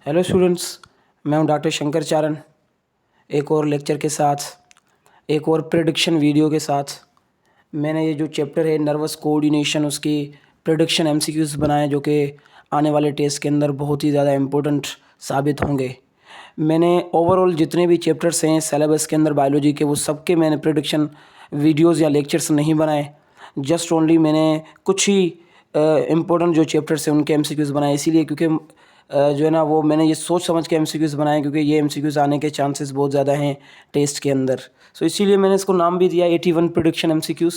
Hello students, मैं हूं doctor Shankar चारण। एक और लेक्चर के साथ, एक और प्रेडिक्शन वीडियो के साथ मैंने ये जो चैप्टर है नर्वस कोऑर्डिनेशन, उसकी प्रेडिक्शन एमसीक्यूज़ बनाए जो कि आने वाले टेस्ट के अंदर बहुत ही ज़्यादा इम्पोर्टेंट साबित होंगे। मैंने ओवरऑल जितने भी चैप्टर्स हैं सिलेबस के अंदर बायोलॉजी के, वो सबके मैंने प्रेडिक्शन वीडियोज़ या लेक्चर्स नहीं बनाए। जस्ट ओनली मैंने कुछ ही इम्पोर्टेंट जो चैप्टर्स हैं उनके एमसीक्यूज़ बनाए, इसीलिए क्योंकि जो है ना वो मैंने ये सोच समझ के एमसीक्यूज़ बनाए, क्योंकि ये एमसीक्यूज़ आने के चांसेस बहुत ज़्यादा हैं टेस्ट के अंदर। सो इसीलिए मैंने इसको नाम भी दिया 81 प्रेडिक्शन एमसीक्यूज़।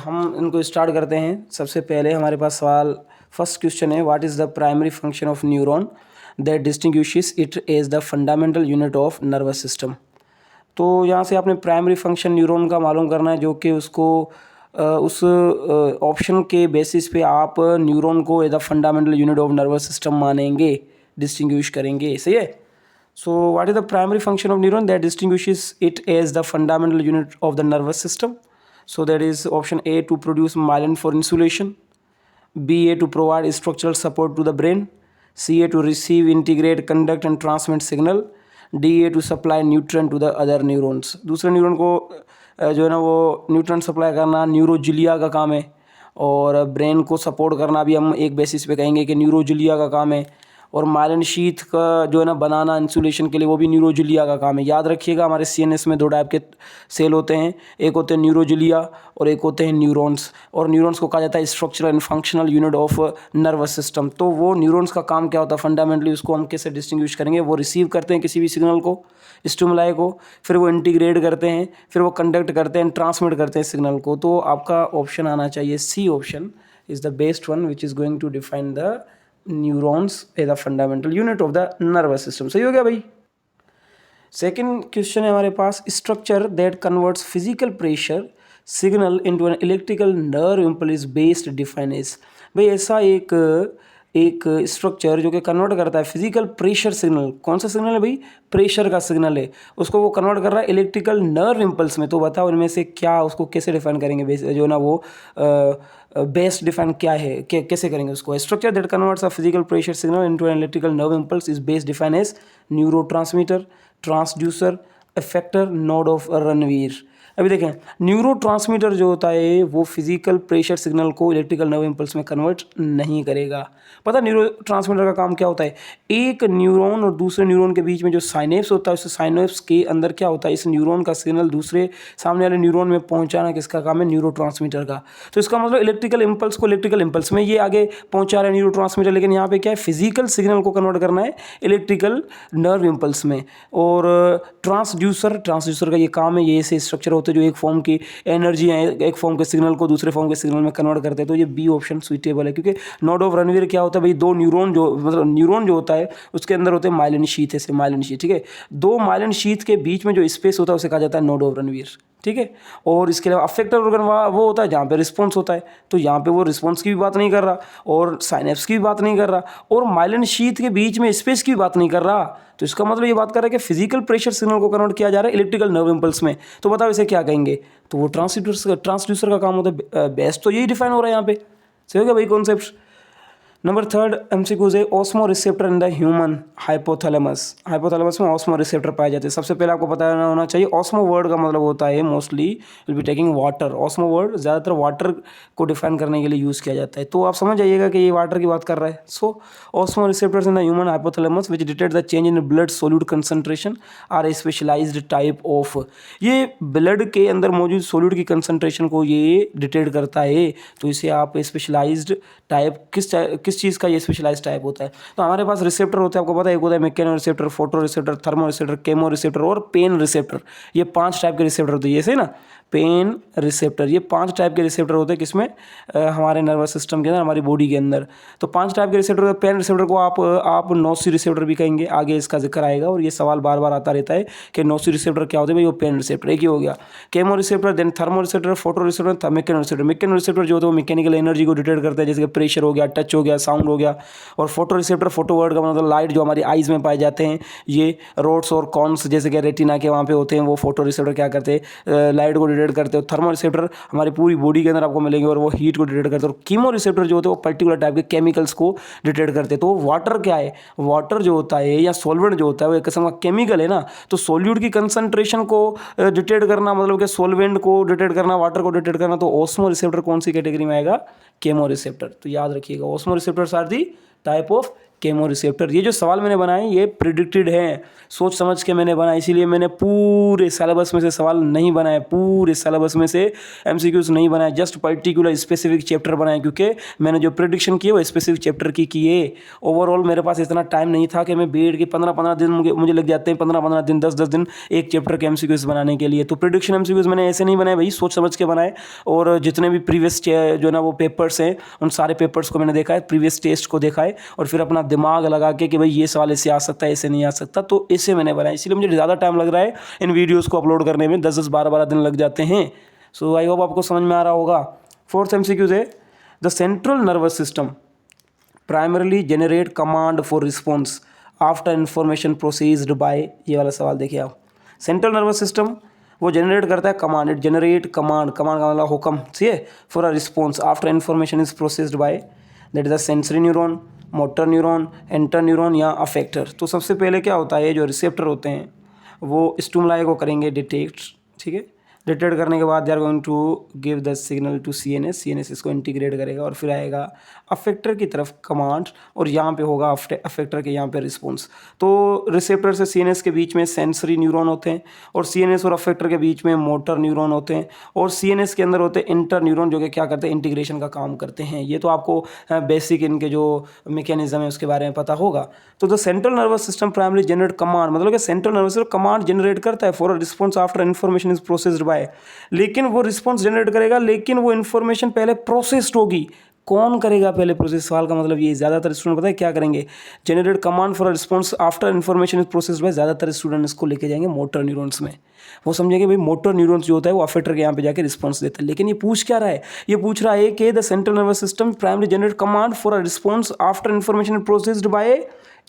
हम इनको स्टार्ट करते हैं। सबसे पहले हमारे पास सवाल, फर्स्ट क्वेश्चन है, what is the primary function of neuron that distinguishes it as the fundamental unit of nervous system. तो यहाँ से आपने प्राइमरी फंक्शन न्यूरॉन का मालूम करना है, जो कि उसको उस ऑप्शन के बेसिस पे आप न्यूरॉन को as a fundamental unit of nervous system मानेंगे, डिस्टिंग्विश करेंगे। सही है। So what is the primary function of neuron that distinguishes it as the fundamental unit of the nervous system? So that is option A, to produce myelin for insulation, B, A, to provide structural support to the brain, C, A, to receive, integrate, conduct and transmit signal, D, A, to supply nutrient to the other neurons। दूसरे neuron को जो है ना वो nutrient supply करना न्यूरोजिलिया का काम है, और ब्रेन को सपोर्ट करना भी हम एक बेसिस पे कहेंगे कि न्यूरोजिलिया का काम है, और माइलिन शीथ का जो है ना बनाना इंसुलेशन के लिए वो भी न्यूरोजिलिया का काम है। याद रखिएगा, हमारे सीएनएस में दो टाइप के सेल होते हैं, एक होते हैं न्यूरोजिलिया और एक होते हैं न्यूरॉन्स। और न्यूरॉन्स को कहा जाता है structural and functional unit of nervous system. तो वो न्यूरॉन्स का काम क्या होता है फंडामेंटली, उसको हम कैसे डिस्टिंग्विश करेंगे? वो रिसीव करते हैं किसी भी सिग्नल को, स्टिमुलाई को, फिर वो इंटीग्रेट करते हैं, फिर वो कंडक्ट करते हैं, ट्रांसमिट करते हैं सिग्नल को। तो आपका ऑप्शन आना चाहिए C option is the best one which is going to define the neurons as a fundamental unit of the nervous system. सही हो गया भाई। सेकेंड क्वेश्चन है हमारे पास, structure that converts physical pressure signal into an electrical nerve impulse based define as. भाई ऐसा एक स्ट्रक्चर जो कि कन्वर्ट करता है फिजिकल प्रेशर सिग्नल। कौन सा सिग्नल है भाई? प्रेशर का सिग्नल है, उसको वो कन्वर्ट कर रहा है इलेक्ट्रिकल नर्व इम्पल्स में। तो बताओ इनमें से क्या, उसको कैसे डिफाइन करेंगे? जो ना वो बेस्ट डिफाइन क्या है, कैसे करेंगे उसको? Structure that converts a physical pressure signal into an electrical nerve impulse is best define as neurotransmitter, transducer, effector, node of Ranvier. अभी देखें, न्यूरो ट्रांसमीटर जो होता है वो फिजिकल प्रेशर सिग्नल को इलेक्ट्रिकल नर्व इम्पल्स में कन्वर्ट नहीं करेगा। पता न्यूरो ट्रांसमीटर का काम क्या होता है? एक न्यूरॉन और दूसरे न्यूरॉन के बीच में जो साइनेप्स होता है, उस साइनेप्स के अंदर क्या होता है, इस न्यूरॉन का सिग्नल दूसरे सामने वाले न्यूरॉन में पहुंचाना किसका काम है? न्यूरो ट्रांसमीटर का। तो इसका मतलब इलेक्ट्रिकल इम्पल्स को इलेक्ट्रिकल इम्पल्स में ये आगे पहुंचा रहा है न्यूरो ट्रांसमीटर, लेकिन यहाँ पे क्या है, फिजिकल सिग्नल को कन्वर्ट करना है इलेक्ट्रिकल नर्व इम्पल्स में। और ट्रांसड्यूसर का ये काम है, ये ऐसे स्ट्रक्चर होते हैं जो एक फॉर्म की एनर्जी है, एक फॉर्म के सिग्नल को दूसरे फॉर्म के सिग्नल में कन्वर्ट करते हैं। तो ये बी ऑप्शन सुइटेबल है, क्योंकि नोड ऑफ रणवीर क्या होता है भाई? दो न्यूरॉन जो मतलब न्यूरॉन जो होता है उसके अंदर होते हैं माइलिन शीथ, ऐसे माइलिन शीथ, ठीक है। दो माइलिन शीथ के बीच में जो स्पेस होता है उसे कहा जाता है नोड ऑफ रणवीर, ठीक है। और इसके अलावा अफेक्टर ऑर्गन वो होता है जहाँ पे रिस्पॉन्स होता है, तो यहाँ पे वो रिस्पॉन्स की भी बात नहीं कर रहा और साइनेप्स की भी बात नहीं कर रहा और माइलिन शीथ के बीच में स्पेस की भी बात नहीं कर रहा। तो इसका मतलब ये बात कर रहा है कि फिजिकल प्रेशर सिग्नल को कन्वर्ट किया जा रहा है इलेक्ट्रिकल नर्व इम्पल्स में। तो बताओ इसे क्या कहेंगे? तो वो ट्रांसड्यूसर का काम होता है। बेस्ट तो यही डिफाइन हो रहा है यहाँ पे। सही हो गया भाई कॉन्सेप्ट। नंबर थर्ड एमसीक्यूज है, osmo receptor in the human hypothalamus. Hypothalamus में ऑस्मो रिसेप्टर पाए जाते हैं। सबसे पहले आपको पता होना चाहिए ऑस्मो वर्ड का मतलब होता है mostly will be taking water. Osmo word ज़्यादातर वाटर को डिफाइन करने के लिए यूज़ किया जाता है, तो आप समझ जाइएगा कि ये वाटर की बात कर रहा है। So osmoreceptors in the human hypothalamus which detect the change in blood solute concentration are a specialised type of. ये ब्लड के अंदर मौजूद सोल्यूट की कंसंट्रेशन को ये डिटेक्ट करता है, तो इसे आप स्पेशलाइज्ड टाइप किस चीज़ का ये स्पेशलाइज्ड टाइप होता है। तो हमारे पास रिसेप्टर होते हैं, आपको पता है, एक होता है mechano receptor, photo receptor, thermo receptor, chemo receptor और पेन रिसेप्टर। ये 5 टाइप के रिसेप्टर होते हैं, ये सही ना, पेन रिसेप्टर। ये 5 टाइप के रिसेप्टर होते हैं किसमें? हमारे नर्वस सिस्टम के अंदर, हमारी बॉडी के अंदर। तो 5 टाइप के रिसेप्टर होते हैं। पेन रिसेप्टर को आप नोसी रिसेप्टर भी कहेंगे, आगे इसका जिक्र आएगा और ये सवाल बार बार आता रहता है कि नोसी रिसेप्टर क्या होते हैं भाई? वो पेन रिसेप्टर एक ही हो गया। Chemoreceptor, then thermoreceptor, photoreceptor, mechanoreceptor. Mechanoreceptor जो होते हैं वो मैकेनिकल एनर्जी को डिटेक्ट करते हैं, जैसे कि प्रेशर हो गया, टच हो गया, साउंड हो गया। और फोटो रिसेप्टर, फोटो वर्ड का मतलब लाइट जो हमारी आइज़ में पाए जाते हैं, ये रोड्स और कॉन्स जैसे कि रेटिना के वहाँ पे होते हैं, वो फोटो रिसेप्टर क्या करते हैं? लाइट को डिटेक्ट डिटेक्ट करते हैं। थर्मो रिसेप्टर हमारी पूरी बॉडी के अंदर आपको मिलेंगे और वो हीट को डिटेक्ट करते हैं। और कीमो रिसेप्टर जो होते हैं वो पर्टिकुलर टाइप के केमिकल्स को डिटेक्ट करते हैं। तो वाटर क्या है, वाटर जो होता है या सॉल्वेंट जो होता है वो एक किस्म का केमिकल है ना। तो सॉल्यूट की कंसंट्रेशन को डिटेक्ट करना, मतलब कि सॉल्वेंट को डिटेक्ट करना, वाटर को डिटेक्ट करना, तो ऑस्मो रिसेप्टर कौन सी कैटेगरी में आएगा, केमो रिसेप्टर। तो याद रखिएगा osmoreceptors are the type of chemoreceptor. ये जो सवाल मैंने बनाए ये प्रिडिक्टेड है, सोच समझ के मैंने बनाया, इसीलिए मैंने पूरे सिलेबस में से सवाल नहीं बनाए, पूरे सिलेबस में से एमसीक्यूज नहीं बनाए, जस्ट पर्टिकुलर स्पेसिफिक चैप्टर बनाए, क्योंकि मैंने जो प्रिडिक्शन किए वो स्पेसिफिक चैप्टर की किए। ओवरऑल मेरे पास इतना टाइम नहीं था कि मैं बैठ के 15-15 दिन मुझे लग जाते हैं, 15-15 दिन 10-10 दिन एक चैप्टर के एमसीक्यूज बनाने के लिए। तो प्रिडिक्शन एमसीक्यूज मैंने ऐसे नहीं बनाए भाई, सोच समझ के बनाए। और जितने भी प्रीवियस जो ना वो पेपर्स हैं उन सारे पेपर्स को मैंने देखा है, प्रीवियस टेस्ट को देखा है, और फिर अपना दिमाग लगा के कि भाई ये सवाल ऐसे आ सकता है, ऐसे नहीं आ सकता, तो ऐसे मैंने बनाया। इसलिए मुझे ज़्यादा टाइम लग रहा है इन वीडियोस को अपलोड करने में, 10-10 12-12 दिन लग जाते हैं। सो आई होप आपको समझ में आ रहा होगा। फोर्थ एमसीक्यूज है, the central nervous system primarily generate command for response after information processed bye, ये वाला सवाल देखिए आप। सेंट्रल नर्वस सिस्टम वो जनरेट करता है command, it generate command, command का मतलब हुक्म, ठीक है, for a response after information is processed bye, that is the sensory neuron, motor neuron, enter neuron या अफेक्टर। तो सबसे पहले क्या होता है, जो रिसेप्टर होते हैं वो स्टिमुलाई को करेंगे डिटेक्ट, ठीक है। डिटेक्ट करने के बाद they are going to give the signal to CNS, CNS इसको इंटीग्रेट करेगा और फिर आएगा अफेक्टर की तरफ कमांड, और यहाँ पे होगा अफेक्टर के यहाँ पे रिस्पॉन्स। तो रिसेप्टर से सीएनएस के बीच में सेंसरी न्यूरॉन होते हैं, और सीएनएस और अफेक्टर के बीच में मोटर न्यूरॉन होते हैं, और सीएनएस के अंदर होते हैं इंटर न्यूरॉन, जो कि क्या करते हैं, इंटीग्रेशन का काम करते हैं। ये तो आपको बेसिक इनके जो मैकेनिज्म है उसके बारे में पता होगा। तो the central nervous system primary generate command, मतलब कि central nervous system command generate करता है for a response after information is processed bye, लेकिन वो रिस्पॉन्स जनरेट करेगा, लेकिन वो इन्फॉर्मेशन पहले प्रोसेस्ड होगी। कौन करेगा पहले प्रोसेस, सवाल का मतलब ये। ज़्यादातर स्टूडेंट पता है क्या करेंगे, generate command for response after information is processed bye, ज़्यादातर स्टूडेंट इसको लेके जाएंगे मोटर न्यूरॉन्स में। वो समझेंगे भाई मोटर न्यूरॉन्स जो होता है वो अफेक्टर के यहाँ पे जाके रिस्पॉन्स देता है, लेकिन ये पूछ क्या रहा है, ये पूछ रहा है कि the central nervous system primary generate command for a response after information is processed bye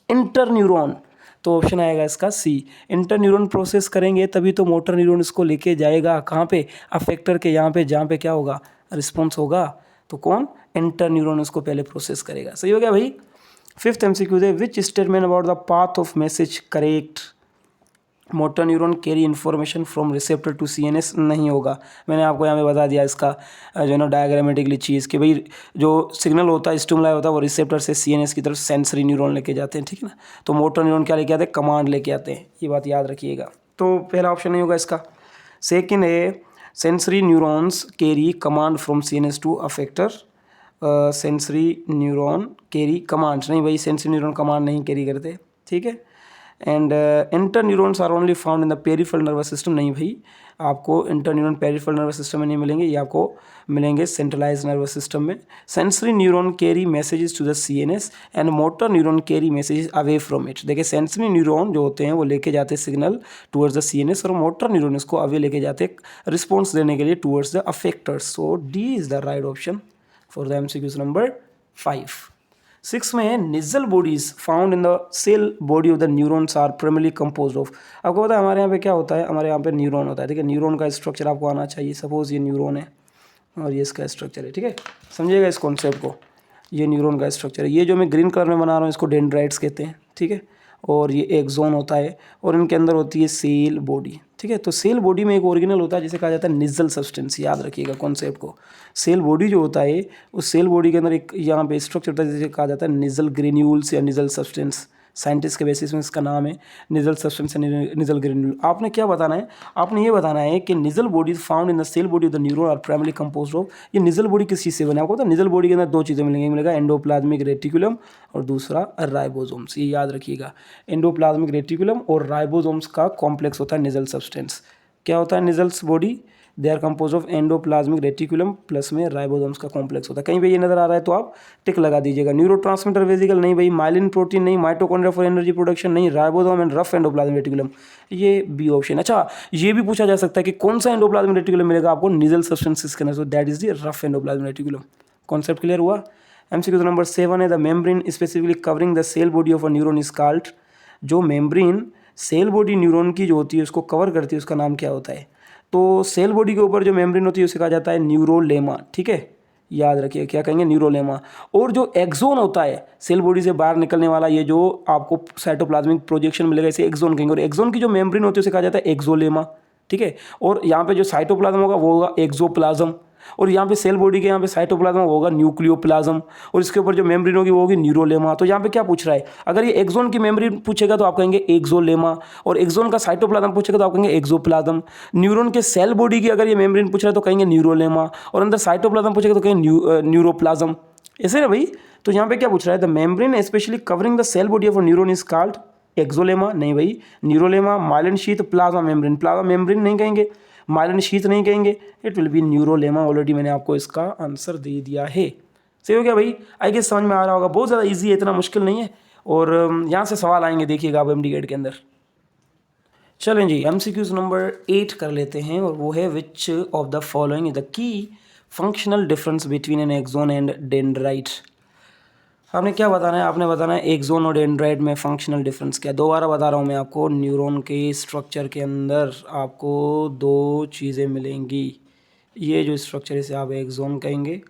inter neuron. तो ऑप्शन आएगा इसका सी, इंटर न्यूरॉन प्रोसेस करेंगे तभी तो मोटर न्यूरॉन इसको लेके जाएगा कहाँ पे, अफेक्टर के यहाँ पे, जहाँ पे क्या होगा, रिस्पॉन्स होगा। तो कौन, इंटर न्यूरॉन इसको पहले प्रोसेस करेगा। सही हो गया भाई। फिफ्थ एमसीक्यू है, which statement about the path of message correct, motor neuron carry information from receptor to CNS, नहीं होगा। मैंने आपको यहाँ पे बता दिया इसका जो है ना डायग्रामेटिकली चीज़ कि भाई जो सिग्नल होता है, स्टिमुलाई होता है, वो रिसेप्टर से सीएनएस की तरफ सेंसरी न्यूरॉन लेके जाते हैं, ठीक है ना। तो मोटर न्यूरॉन क्या लेके आते हैं, कमांड लेके आते हैं, ये बात याद रखिएगा। तो पहला ऑप्शन नहीं होगा इसका। सेकेंड है, sensory neurons carry command from CNS to effector, sensory neuron carry command, नहीं भाई सेंसरी न्यूरॉन कमांड नहीं कैरी करते, ठीक है। And interneurons are only found in the peripheral nervous system, नहीं भाई आपको interneuron peripheral nervous system में नहीं मिलेंगे, ये आपको मिलेंगे सेंट्रलाइज नर्वस सिस्टम में। Sensory neuron carry messages to the CNS and motor neuron carry messages away from it. देखिए सेंसरी न्यूरॉन जो होते हैं वो लेके जाते हैं सिग्नल टुवर्ड्स द सीएनएस, और मोटर न्यूरॉन इसको अवे लेके जाते हैं रिस्पॉन्स देने के लिए towards the effectors. So D is the right option for the MCQs number 5। 6 में है, Nissl bodies found in the cell body of the neurons are primarily composed of. आपको पता है हमारे यहाँ पे क्या होता है, हमारे यहाँ पे न्यूरॉन होता है, ठीक है। न्यूरॉन का स्ट्रक्चर आपको आना चाहिए। सपोज ये न्यूरॉन है और ये इसका स्ट्रक्चर है, ठीक है, समझिएगा इस कॉन्सेप्ट को। ये न्यूरॉन का स्ट्रक्चर है, ये जो मैं ग्रीन कलर में बना रहा हूँ इसको डेंड्राइट्स कहते हैं, ठीक है। और ये एक्सोन होता है, और इनके अंदर होती है सेल बॉडी, ठीक है। तो सेल बॉडी में एक ऑर्गेनल होता है जिसे कहा जाता है निजल सब्सटेंस, याद रखिएगा कॉन्सेप्ट को। सेल बॉडी जो होता है उस सेल बॉडी के अंदर एक यहाँ पे स्ट्रक्चर होता है जिसे कहा जाता है निजल ग्रेन्यूल्स या निजल सब्सटेंस। साइंटिस्ट के बेसिस में इसका नाम है निजल सब्सटेंस, निजल ग्रेन्यूल। आपने क्या बताना है, आपने ये बताना है कि Nissl body found in the cell body of the neuron are primarily composed of. ये निजल बॉडी किस चीज़ से बने, आपको पता है निजल बॉडी के अंदर दो चीज़ें मिलेंगी, मिलेगा एंडोप्लाज्मिक रेटिकुलम और दूसरा राइबोसोम्स, ये याद रखिएगा। एंडोप्लाज्मिक रेटिकुलम और राइबोसोम्स का कॉम्प्लेक्स होता है निजल सब्सटेंस। क्या होता है Nissl's body, they are compose of endoplasmic reticulum plus में राइबोसोम्स का कॉम्प्लेक्स होता है। कहीं पे ये नजर आ रहा है तो आप टिक लगा दीजिएगा। न्यूरोट्रांसमीटर वेसिकल नहीं भाई, माइलिन प्रोटीन नहीं, माइटोकॉन्ड्रिया फॉर एनर्जी प्रोडक्शन नहीं, ribosome and rough endoplasmic reticulum, ये बी ऑप्शन। अच्छा ये भी पूछा जा सकता है कि कौन सा एंडोप्लाज्मिक रेटिकुलम मिलेगा आपको निजल सब्सटेंसेस के अंदर, so that is the rough endoplasmic reticulum. Concept clear हुआ। एमसीक्यू नंबर 7 है, the membrane specifically covering the cell body of a neuron is called. जो मेम्ब्रेन सेल बॉडी न्यूरॉन की जो होती है उसको कवर करती है उसका नाम क्या होता है। तो सेल बॉडी के ऊपर जो मेम्ब्रेन होती है उसे कहा जाता है न्यूरोलेमा, ठीक है, याद रखिए क्या कहेंगे, न्यूरोलेमा। और जो एक्सोन होता है सेल बॉडी से बाहर निकलने वाला, ये जो आपको साइटोप्लाज्मिक प्रोजेक्शन मिलेगा इसे एक्सोन कहेंगे, और एक्सोन की जो मेम्ब्रेन होती है उसे कहा जाता है एक्सोलेमा, ठीक है। और यहाँ पे जो साइटोप्लाज्म होगा वो होगा एक्सोप्लाज्म, और यहाँ पे सेल बॉडी के यहाँ पे साइटोप्लाज्म होगा न्यूक्लियोप्लाज्म, और इसके ऊपर जो मेम्ब्रेन होगी वो होगी न्यूरोलेमा। तो यहाँ पे क्या पूछ रहा है, अगर ये एक्सोन की मेम्ब्रेन पूछेगा तो आप कहेंगे एक्सोलेमा, और एक्सोन का साइटोप्लाज्म पूछेगा तो आप कहेंगे एक्सोप्लाज्म। न्यूरॉन के सेल बॉडी की अगर ये मेम्ब्रेन पूछ रहा है तो कहेंगे न्यूरोलेमा, और अंदर साइटोप्लाज्म पूछेगा तो कहेंगे न्यूरोप्लाज्म, ऐसे ना भाई। तो यहाँ पे क्या पूछ रहा है, the membrane specially covering the cell body of neuron is called axolemma, नहीं भाई, neurolemma, myelin sheath, plasma membrane, plasma membrane नहीं कहेंगे, माइलिन शीथ नहीं कहेंगे, it will be neurolemma. Already मैंने आपको इसका आंसर दे दिया है। सही हो गया भाई, आई गेस समझ में आ रहा होगा, बहुत ज़्यादा इजी है, इतना मुश्किल नहीं है। और यहाँ से सवाल आएंगे देखिएगा आप एमडी गेट के अंदर। चलें जी, एमसीक्यूज नंबर 8 कर लेते हैं, और वो है which of the following is the key functional difference between an axon and dendrite. आपने क्या बताना है, आपने बताना है एक्सोन और डेंड्राइट में फंक्शनल डिफरेंस क्या। दोबारा बता रहा हूँ मैं आपको, न्यूरॉन के स्ट्रक्चर के अंदर आपको दो चीज़ें मिलेंगी। ये जो स्ट्रक्चर इसे आप एक्सोन कहेंगे,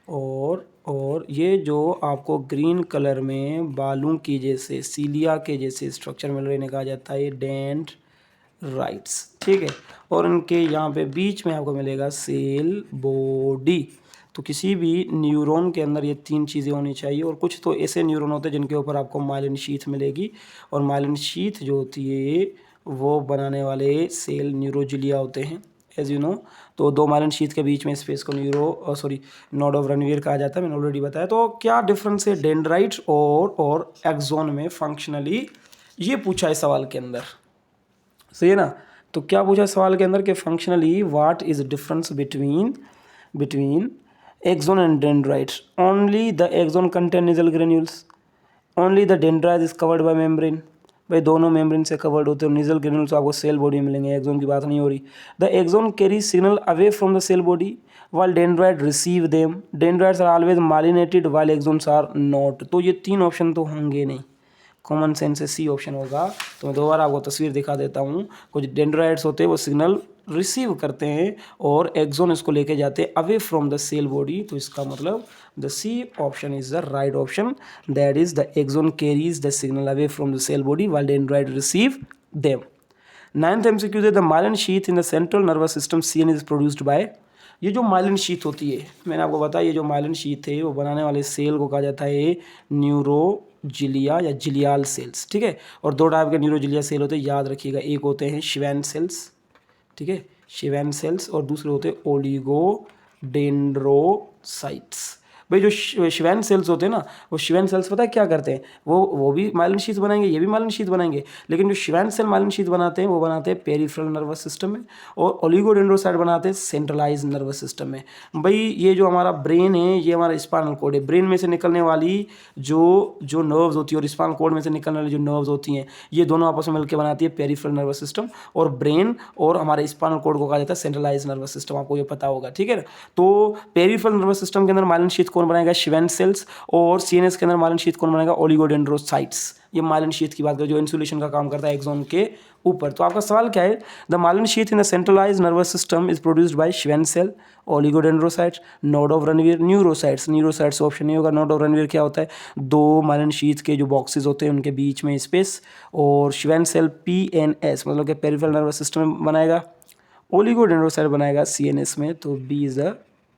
और ये जो आपको ग्रीन कलर में बालों की जैसे सीलिया के जैसे स्ट्रक्चर मिल रहे हैं कहा जाता है डेंड्राइट्स, ठीक है। और इनके यहाँ पे बीच में आपको मिलेगा सेल बॉडी। तो किसी भी न्यूरॉन के अंदर ये तीन चीज़ें होनी चाहिए, और कुछ तो ऐसे न्यूरॉन होते हैं जिनके ऊपर आपको माइलिन शीथ मिलेगी, और माइलिन शीथ जो होती है वो बनाने वाले सेल न्यूरोजिलिया होते हैं, एज यू नो। तो दो माइलिन शीथ के बीच में स्पेस को नोड ऑफ रनवीर कहा जाता है, मैंने ऑलरेडी बताया। तो क्या डिफरेंस है डेंड्राइट और एक्सोन में फंक्शनली, ये पूछा है सवाल के अंदर, सही है ना। तो क्या पूछा है सवाल के अंदर कि functionally what is difference between axon and dendrites? Only the axon contain nasal granules, only the dendrite is covered by membrane। भाई दोनों मेम्ब्रेन से कवर्ड होते हैं, निजल ग्रेन्यूल्स आपको सेल बॉडी में मिलेंगे, एक्सोन की बात नहीं हो रही। The axon carry signal away from the cell body while dendrite receive them, dendrites are always myelinated while axons are not. तो ये तीन ऑप्शन तो होंगे नहीं, कॉमन सेंस से सी ऑप्शन होगा। तो मैं दोबारा आपको तस्वीर दिखा देता हूँ। कुछ डेंड्राइट्स होते हैं वो सिग्नल रिसीव करते हैं और एक्सोन इसको लेके जाते हैं away from the cell body. तो इसका मतलब the C option is the right option, that is the axon carries the signal away from the cell body while dendrite receive them. 9th MCQ है the myelin sheath in the central nervous system CN is produced by. ये जो myelin sheath होती है, मैंने आपको बताया ये जो माइलिन शीथ है वो बनाने वाले सेल को कहा जाता है न्यूरोजिलिया या जिलियाल सेल्स, ठीक है। और दो टाइप के न्यूरोजिलिया सेल होते हैं, याद रखिएगा, एक होते हैं शिवैन सेल्स, ठीक है, शिवैन सेल्स, और दूसरे होते हैं ओलिगोडेंड्रोसाइट्स। भाई जो शिवैन सेल्स होते हैं ना, वो शिवैन सेल्स पता है क्या करते हैं, वो भी माइलिन शीथ बनाएंगे, ये भी माइलिन शीथ बनाएंगे, लेकिन जो शिवैन सेल माइलिन शीथ बनाते हैं वो बनाते हैं पेरिफेरल नर्वस सिस्टम में, और ओलिगोडेंड्रोसाइट बनाते हैं सेंट्रलाइज नर्वस सिस्टम में। भाई ये जो हमारा ब्रेन है ये हमारा स्पाइनल कोड है, ब्रेन में से निकलने वाली जो नर्व्स होती है और स्पाइनल कोड में से निकलने वाली जो नर्व्स होती हैं, ये दोनों आपस में मिलकर बनाती है पेरिफेरल नर्वस सिस्टम, और ब्रेन और हमारे स्पाइनल कोड को कहा जाता है सेंट्रलाइज नर्वस सिस्टम, आपको ये पता होगा, ठीक है ना। तो पेरिफेरल नर्वस सिस्टम के अंदर माइलिन शीथ कौन बनाएगा, शिवैन सेल्स, और CNS के अंदर माइलिन शीथ कौन बनाएगा, ओलिगोडेंड्रोसाइट्स। ये माइलिन शीथ की बात करें जो इंसुलेशन का काम करता है एक्सोन के ऊपर। तो आपका सवाल क्या है, the myelin sheath in the centralize nervous system is produced by Schwann cell, oligodendrocytes, node of Ranvier, neurocytes. Neurocytes option नहीं होगा। नोड ऑफ रनवीर क्या होता है, दो माइलिन शीथ के जो बॉक्सेस होते हैं उनके बीच में स्पेस, और शिवैन सेल PNS मतलब कि पेरिफेरल नर्वस सिस्टम में बनाएगा, ओलिगोडेंड्रोसाइट बनाएगा CNS में। तो B is the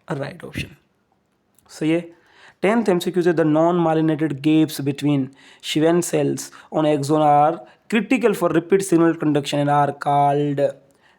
right option, सही है। 10th MCQ से the non myelinated gaps between Schwann cells on axon are critical for repeat signal conduction and are called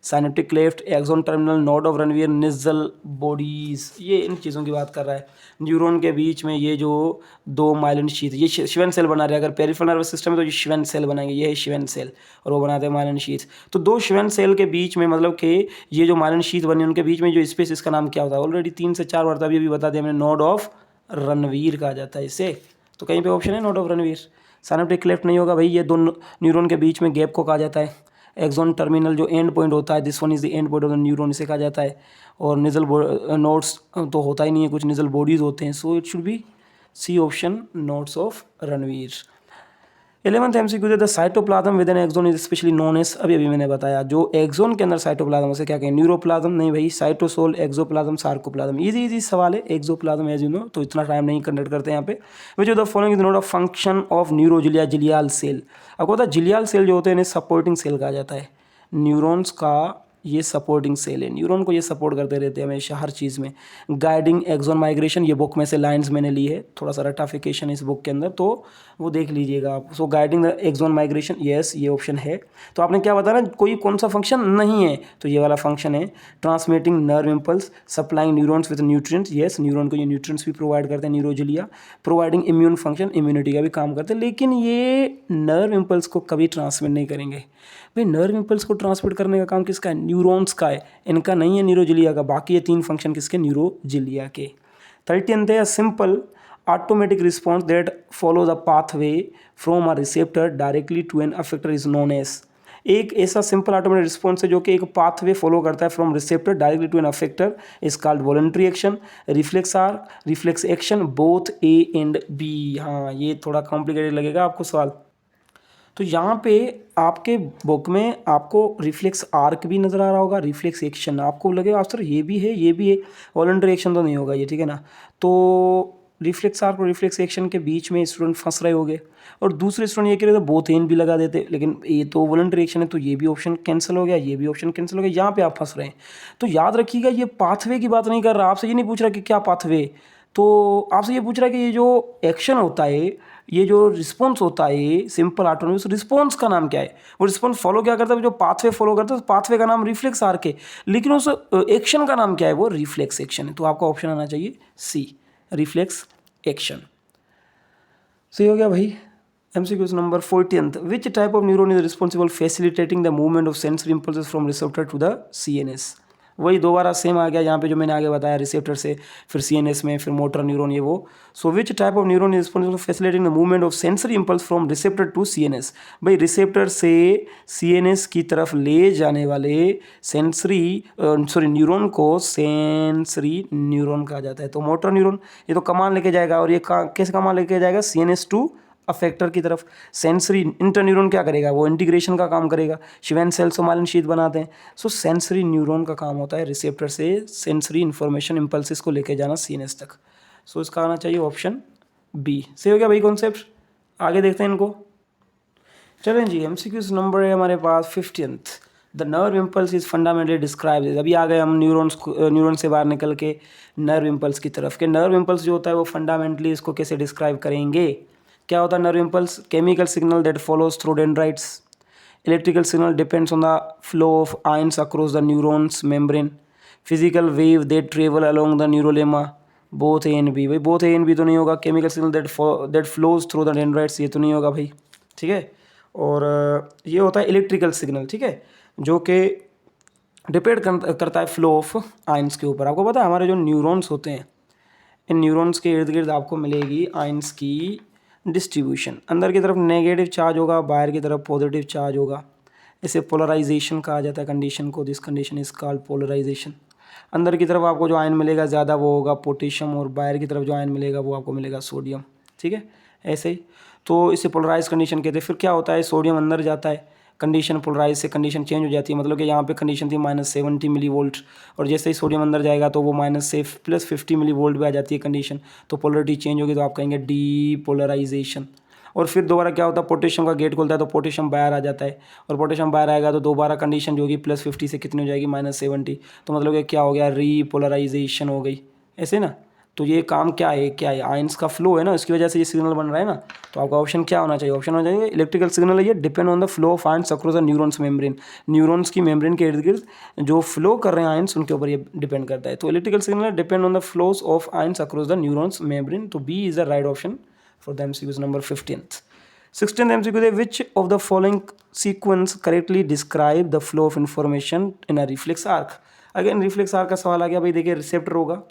synaptic cleft, axon terminal, node of Ranvier, Nissl bodies. ये इन चीज़ों की बात कर रहा है। न्यूरॉन के बीच में ये जो दो माइलिन शीथ, ये शिवैन सेल बना रहे हैं। अगर पेरिफेरल नर्वस सिस्टम है तो ये शिवैन सेल बनाएंगे, ये है शिवैन सेल, और वो बनाते हैं माइलिन शीथ। तो दो शिवैन सेल के बीच में मतलब कि ये जो माइलिन शीथ बनी उनके बीच में जो स्पेस, इसका नाम क्या होता है, ऑलरेडी 3 से 4 बार तभी अभी बता दिया मैंने, नोड ऑफ रणवीर कहा जाता है इसे। तो कहीं पे ऑप्शन है node of Ranveer. Synaptic cleft नहीं होगा भाई, ये दो न्यूरॉन के बीच में गैप को कहा जाता है। एक्सोन टर्मिनल जो एंड पॉइंट होता है, this one is the end point of the neuron, इसे कहा जाता है। और निजल नोड्स तो होता ही नहीं है, कुछ निजल बॉडीज होते हैं। So it should be C option, nodes of Ranvier. 11th MCQ the cytoplasm with an axon is specially known as, अभी मैंने बताया जो एक्सोन के अंदर साइटोप्लाज्म उसे क्या कहें, न्यूरोप्लाज्म नहीं भाई, साइटोसोल, एक्सोप्लाज्म, सार्कोप्लाज्म, इजी सवाल है। एक्सोप्लाज्म एज यू नो, तो इतना टाइम नहीं कंडक्ट करते यहाँ पे। Which of the following is not of function of neuroglia glial cell. आपको पता है जिलियाल सेल जो होते हैं इन्हें सपोर्टिंग सेल कहा जाता है। न्यूरॉन्स का ये सपोर्टिंग सेल है, न्यूरॉन को ये सपोर्ट करते रहते हैं हमेशा हर चीज़ में। गाइडिंग एक्सोन माइग्रेशन, ये बुक में से लाइंस मैंने ली है, थोड़ा सा रटाफिकेशन इस बुक के अंदर, तो वो देख लीजिएगा आप। So guiding the axon migration, yes ये ऑप्शन है। तो आपने क्या बताया ना, कोई कौन सा फंक्शन नहीं है, तो ये वाला फंक्शन है। Transmitting nerve impulse, supplying neurons with nutrients, yes neuron को ये न्यूट्रिएंट्स भी प्रोवाइड करते हैं न्यूरोजिलिया। प्रोवाइडिंग इम्यून फंक्शन, इम्यूनिटी का भी काम करते हैं, लेकिन ये नर्व इम्पल्स को कभी ट्रांसमिट नहीं करेंगे। भाई नर्व इम्पल्स को ट्रांसमिट करने का काम किसका है, न्यूरॉन्स का है, इनका नहीं है न्यूरोजिलिया का। बाकी ये 3 फंक्शन किसके, न्यूरोजिलिया के। 30th है simple automatic response that follow the pathway from a receptor directly to an effector is known as. एक ऐसा सिंपल ऑटोमेटिक रिस्पॉन्स है जो कि एक पाथवे फॉलो करता है from receptor directly to an effector, is called voluntary action, reflex arc, reflex action, both A and B. हाँ ये थोड़ा कॉम्प्लिकेटेड लगेगा आपको सवाल। तो यहाँ पे आपके बुक में आपको रिफ्लेक्स आर्क भी नज़र आ रहा होगा, रिफ्लेक्स एक्शन आपको लगेगा सर ये भी है ये भी है, वॉलंटरी एक्शन तो नहीं होगा ये, ठीक है ना। तो रिफ्लेक्स आर्क और रिफ्लेक्स एक्शन के बीच में स्टूडेंट फंस रहे होंगे, और दूसरे स्टूडेंट ये कह रहे थे बोथ एन भी लगा देते, लेकिन ये तो वॉलंटरी एक्शन है तो ये भी ऑप्शन कैंसिल हो गया, ये भी ऑप्शन कैंसिल हो गया, यहाँ पे आप फंस रहे हैं। तो याद रखिएगा ये पाथवे की बात नहीं कर रहा, आपसे ये नहीं पूछ रहा कि क्या पाथवे, तो आपसे ये पूछ रहा है कि ये जो एक्शन होता है, ये जो रिस्पॉन्स होता है सिंपल ऑटोनोमस रिस्पॉन्स का नाम क्या है, वो रिस्पॉन्स फॉलो क्या करता है, जो पाथवे फॉलो करता है, तो पाथवे का नाम रिफ्लेक्स आर्क है, लेकिन उस एक्शन का नाम क्या है, वो रिफ्लेक्स एक्शन है। तो आपका ऑप्शन आना चाहिए सी, रिफ्लेक्स एक्शन। सही हो गया भाई। MCQ number 14th, which type of neuron is responsible facilitating the movement of sensory impulses from receptor to the CNS। वही दोबारा सेम आ गया यहाँ पे जो मैंने आगे बताया, रिसेप्टर से फिर CNS में फिर मोटर न्यूरॉन, ये वो। So which type of neuron is responsible for facilitating the movement of sensory impulse from receptor to CNS। भाई रिसेप्टर से CNS की तरफ ले जाने वाले न्यूरॉन को सेंसरी न्यूरॉन कहा जाता है। तो मोटर न्यूरॉन ये तो कमांड लेके जाएगा, और ये कैसे कमांड लेके जाएगा, CNS टू अफेक्टर की तरफ। सेंसरी इंटरन्यूरॉन क्या करेगा, वो इंटीग्रेशन का काम करेगा, शिवेन सेल सोमालिन शीथ बनाते हैं। सो सेंसरी न्यूरॉन का काम होता है रिसेप्टर से सेंसरी इंफॉर्मेशन इंपल्सिस को लेके जाना CNS तक। सो इसका आना चाहिए ऑप्शन बी। सही हो गया भाई कॉन्सेप्ट। आगे देखते हैं इनको। चलें जी, MCQ नंबर है हमारे पास 15th, the nerve impulse is fundamentally describe. अभी आ गए हम न्यूरॉन से बाहर निकल के नर्व इम्पल्स की तरफ, के नर्व इम्पल्स जो होता है वो फंडामेंटली इसको कैसे डिस्क्राइब करेंगे। क्या होता है nerve impulse, chemical signal that follows through dendrites, electrical signal depends on the flow of ions across the neurons membrane, physical wave that travel along the neurolemma, both A and B. भाई both A and B तो नहीं होगा, chemical signal that flows through the dendrites ये तो नहीं होगा भाई, ठीक है। और ये होता है इलेक्ट्रिकल सिग्नल, ठीक है, जो कि डिपेंड करता है फ्लो ऑफ आयंस के ऊपर। आपको पता है हमारे जो न्यूरॉन्स होते हैं, इन न्यूरॉन्स के इर्द गिर्द आपको मिलेगी आयंस की डिस्ट्रीब्यूशन। अंदर की तरफ नेगेटिव चार्ज होगा, बाहर की तरफ पॉजिटिव चार्ज होगा। इसे पोलराइजेशन कहा जाता है कंडीशन को, this condition is called polarization. अंदर की तरफ आपको जो आयन मिलेगा ज़्यादा वो होगा पोटेशियम, और बाहर की तरफ जो आयन मिलेगा वो आपको मिलेगा सोडियम, ठीक है, ऐसे ही। तो इसे पोलराइज कंडीशन कहते हैं। फिर क्या होता है, सोडियम अंदर जाता है, कंडीशन पोलराइज से कंडीशन चेंज हो जाती है। मतलब कि यहाँ पे कंडीशन थी -70 मिलीवोल्ट, और जैसे ही सोडियम अंदर जाएगा तो वो +50 मिलीवोल्ट पे आ जाती है कंडीशन, तो पोलरिटी चेंज होगी, तो आप कहेंगे डीपोलराइजेशन। और फिर दोबारा क्या होता है, पोटेशियम का गेट खुलता है तो पोटेशियम बाहर आ जाता है, और पोटेशियम बाहर आएगा तो दोबारा कंडीशन जो होगी +50 से कितनी हो जाएगी, -70, तो मतलब कि क्या हो गया, रीपोलराइजेशन हो गई, ऐसे ना। तो ये काम क्या है, आयंस का फ्लो है ना, इसकी वजह से ये सिग्नल बन रहा है ना। तो आपका ऑप्शन क्या होना चाहिए, ऑप्शन होना चाहिए इलेक्ट्रिकल सिग्नल है ये, depend on the flow of ions across the neurons membrane. Neurons की मेम्ब्रेन के इर्द गिर्द जो फ्लो कर रहे हैं आयंस, उनके ऊपर ये डिपेंड करता है। तो electrical signal depend on the flows of ions across the neurons membrane. तो B is the right option for the MCQ number 15th। 16th MCQ, which of the following sequence correctly describe the flow of information in a reflex arc. Again reflex arc का सवाल आ गया भाई। देखिए receptor होगा,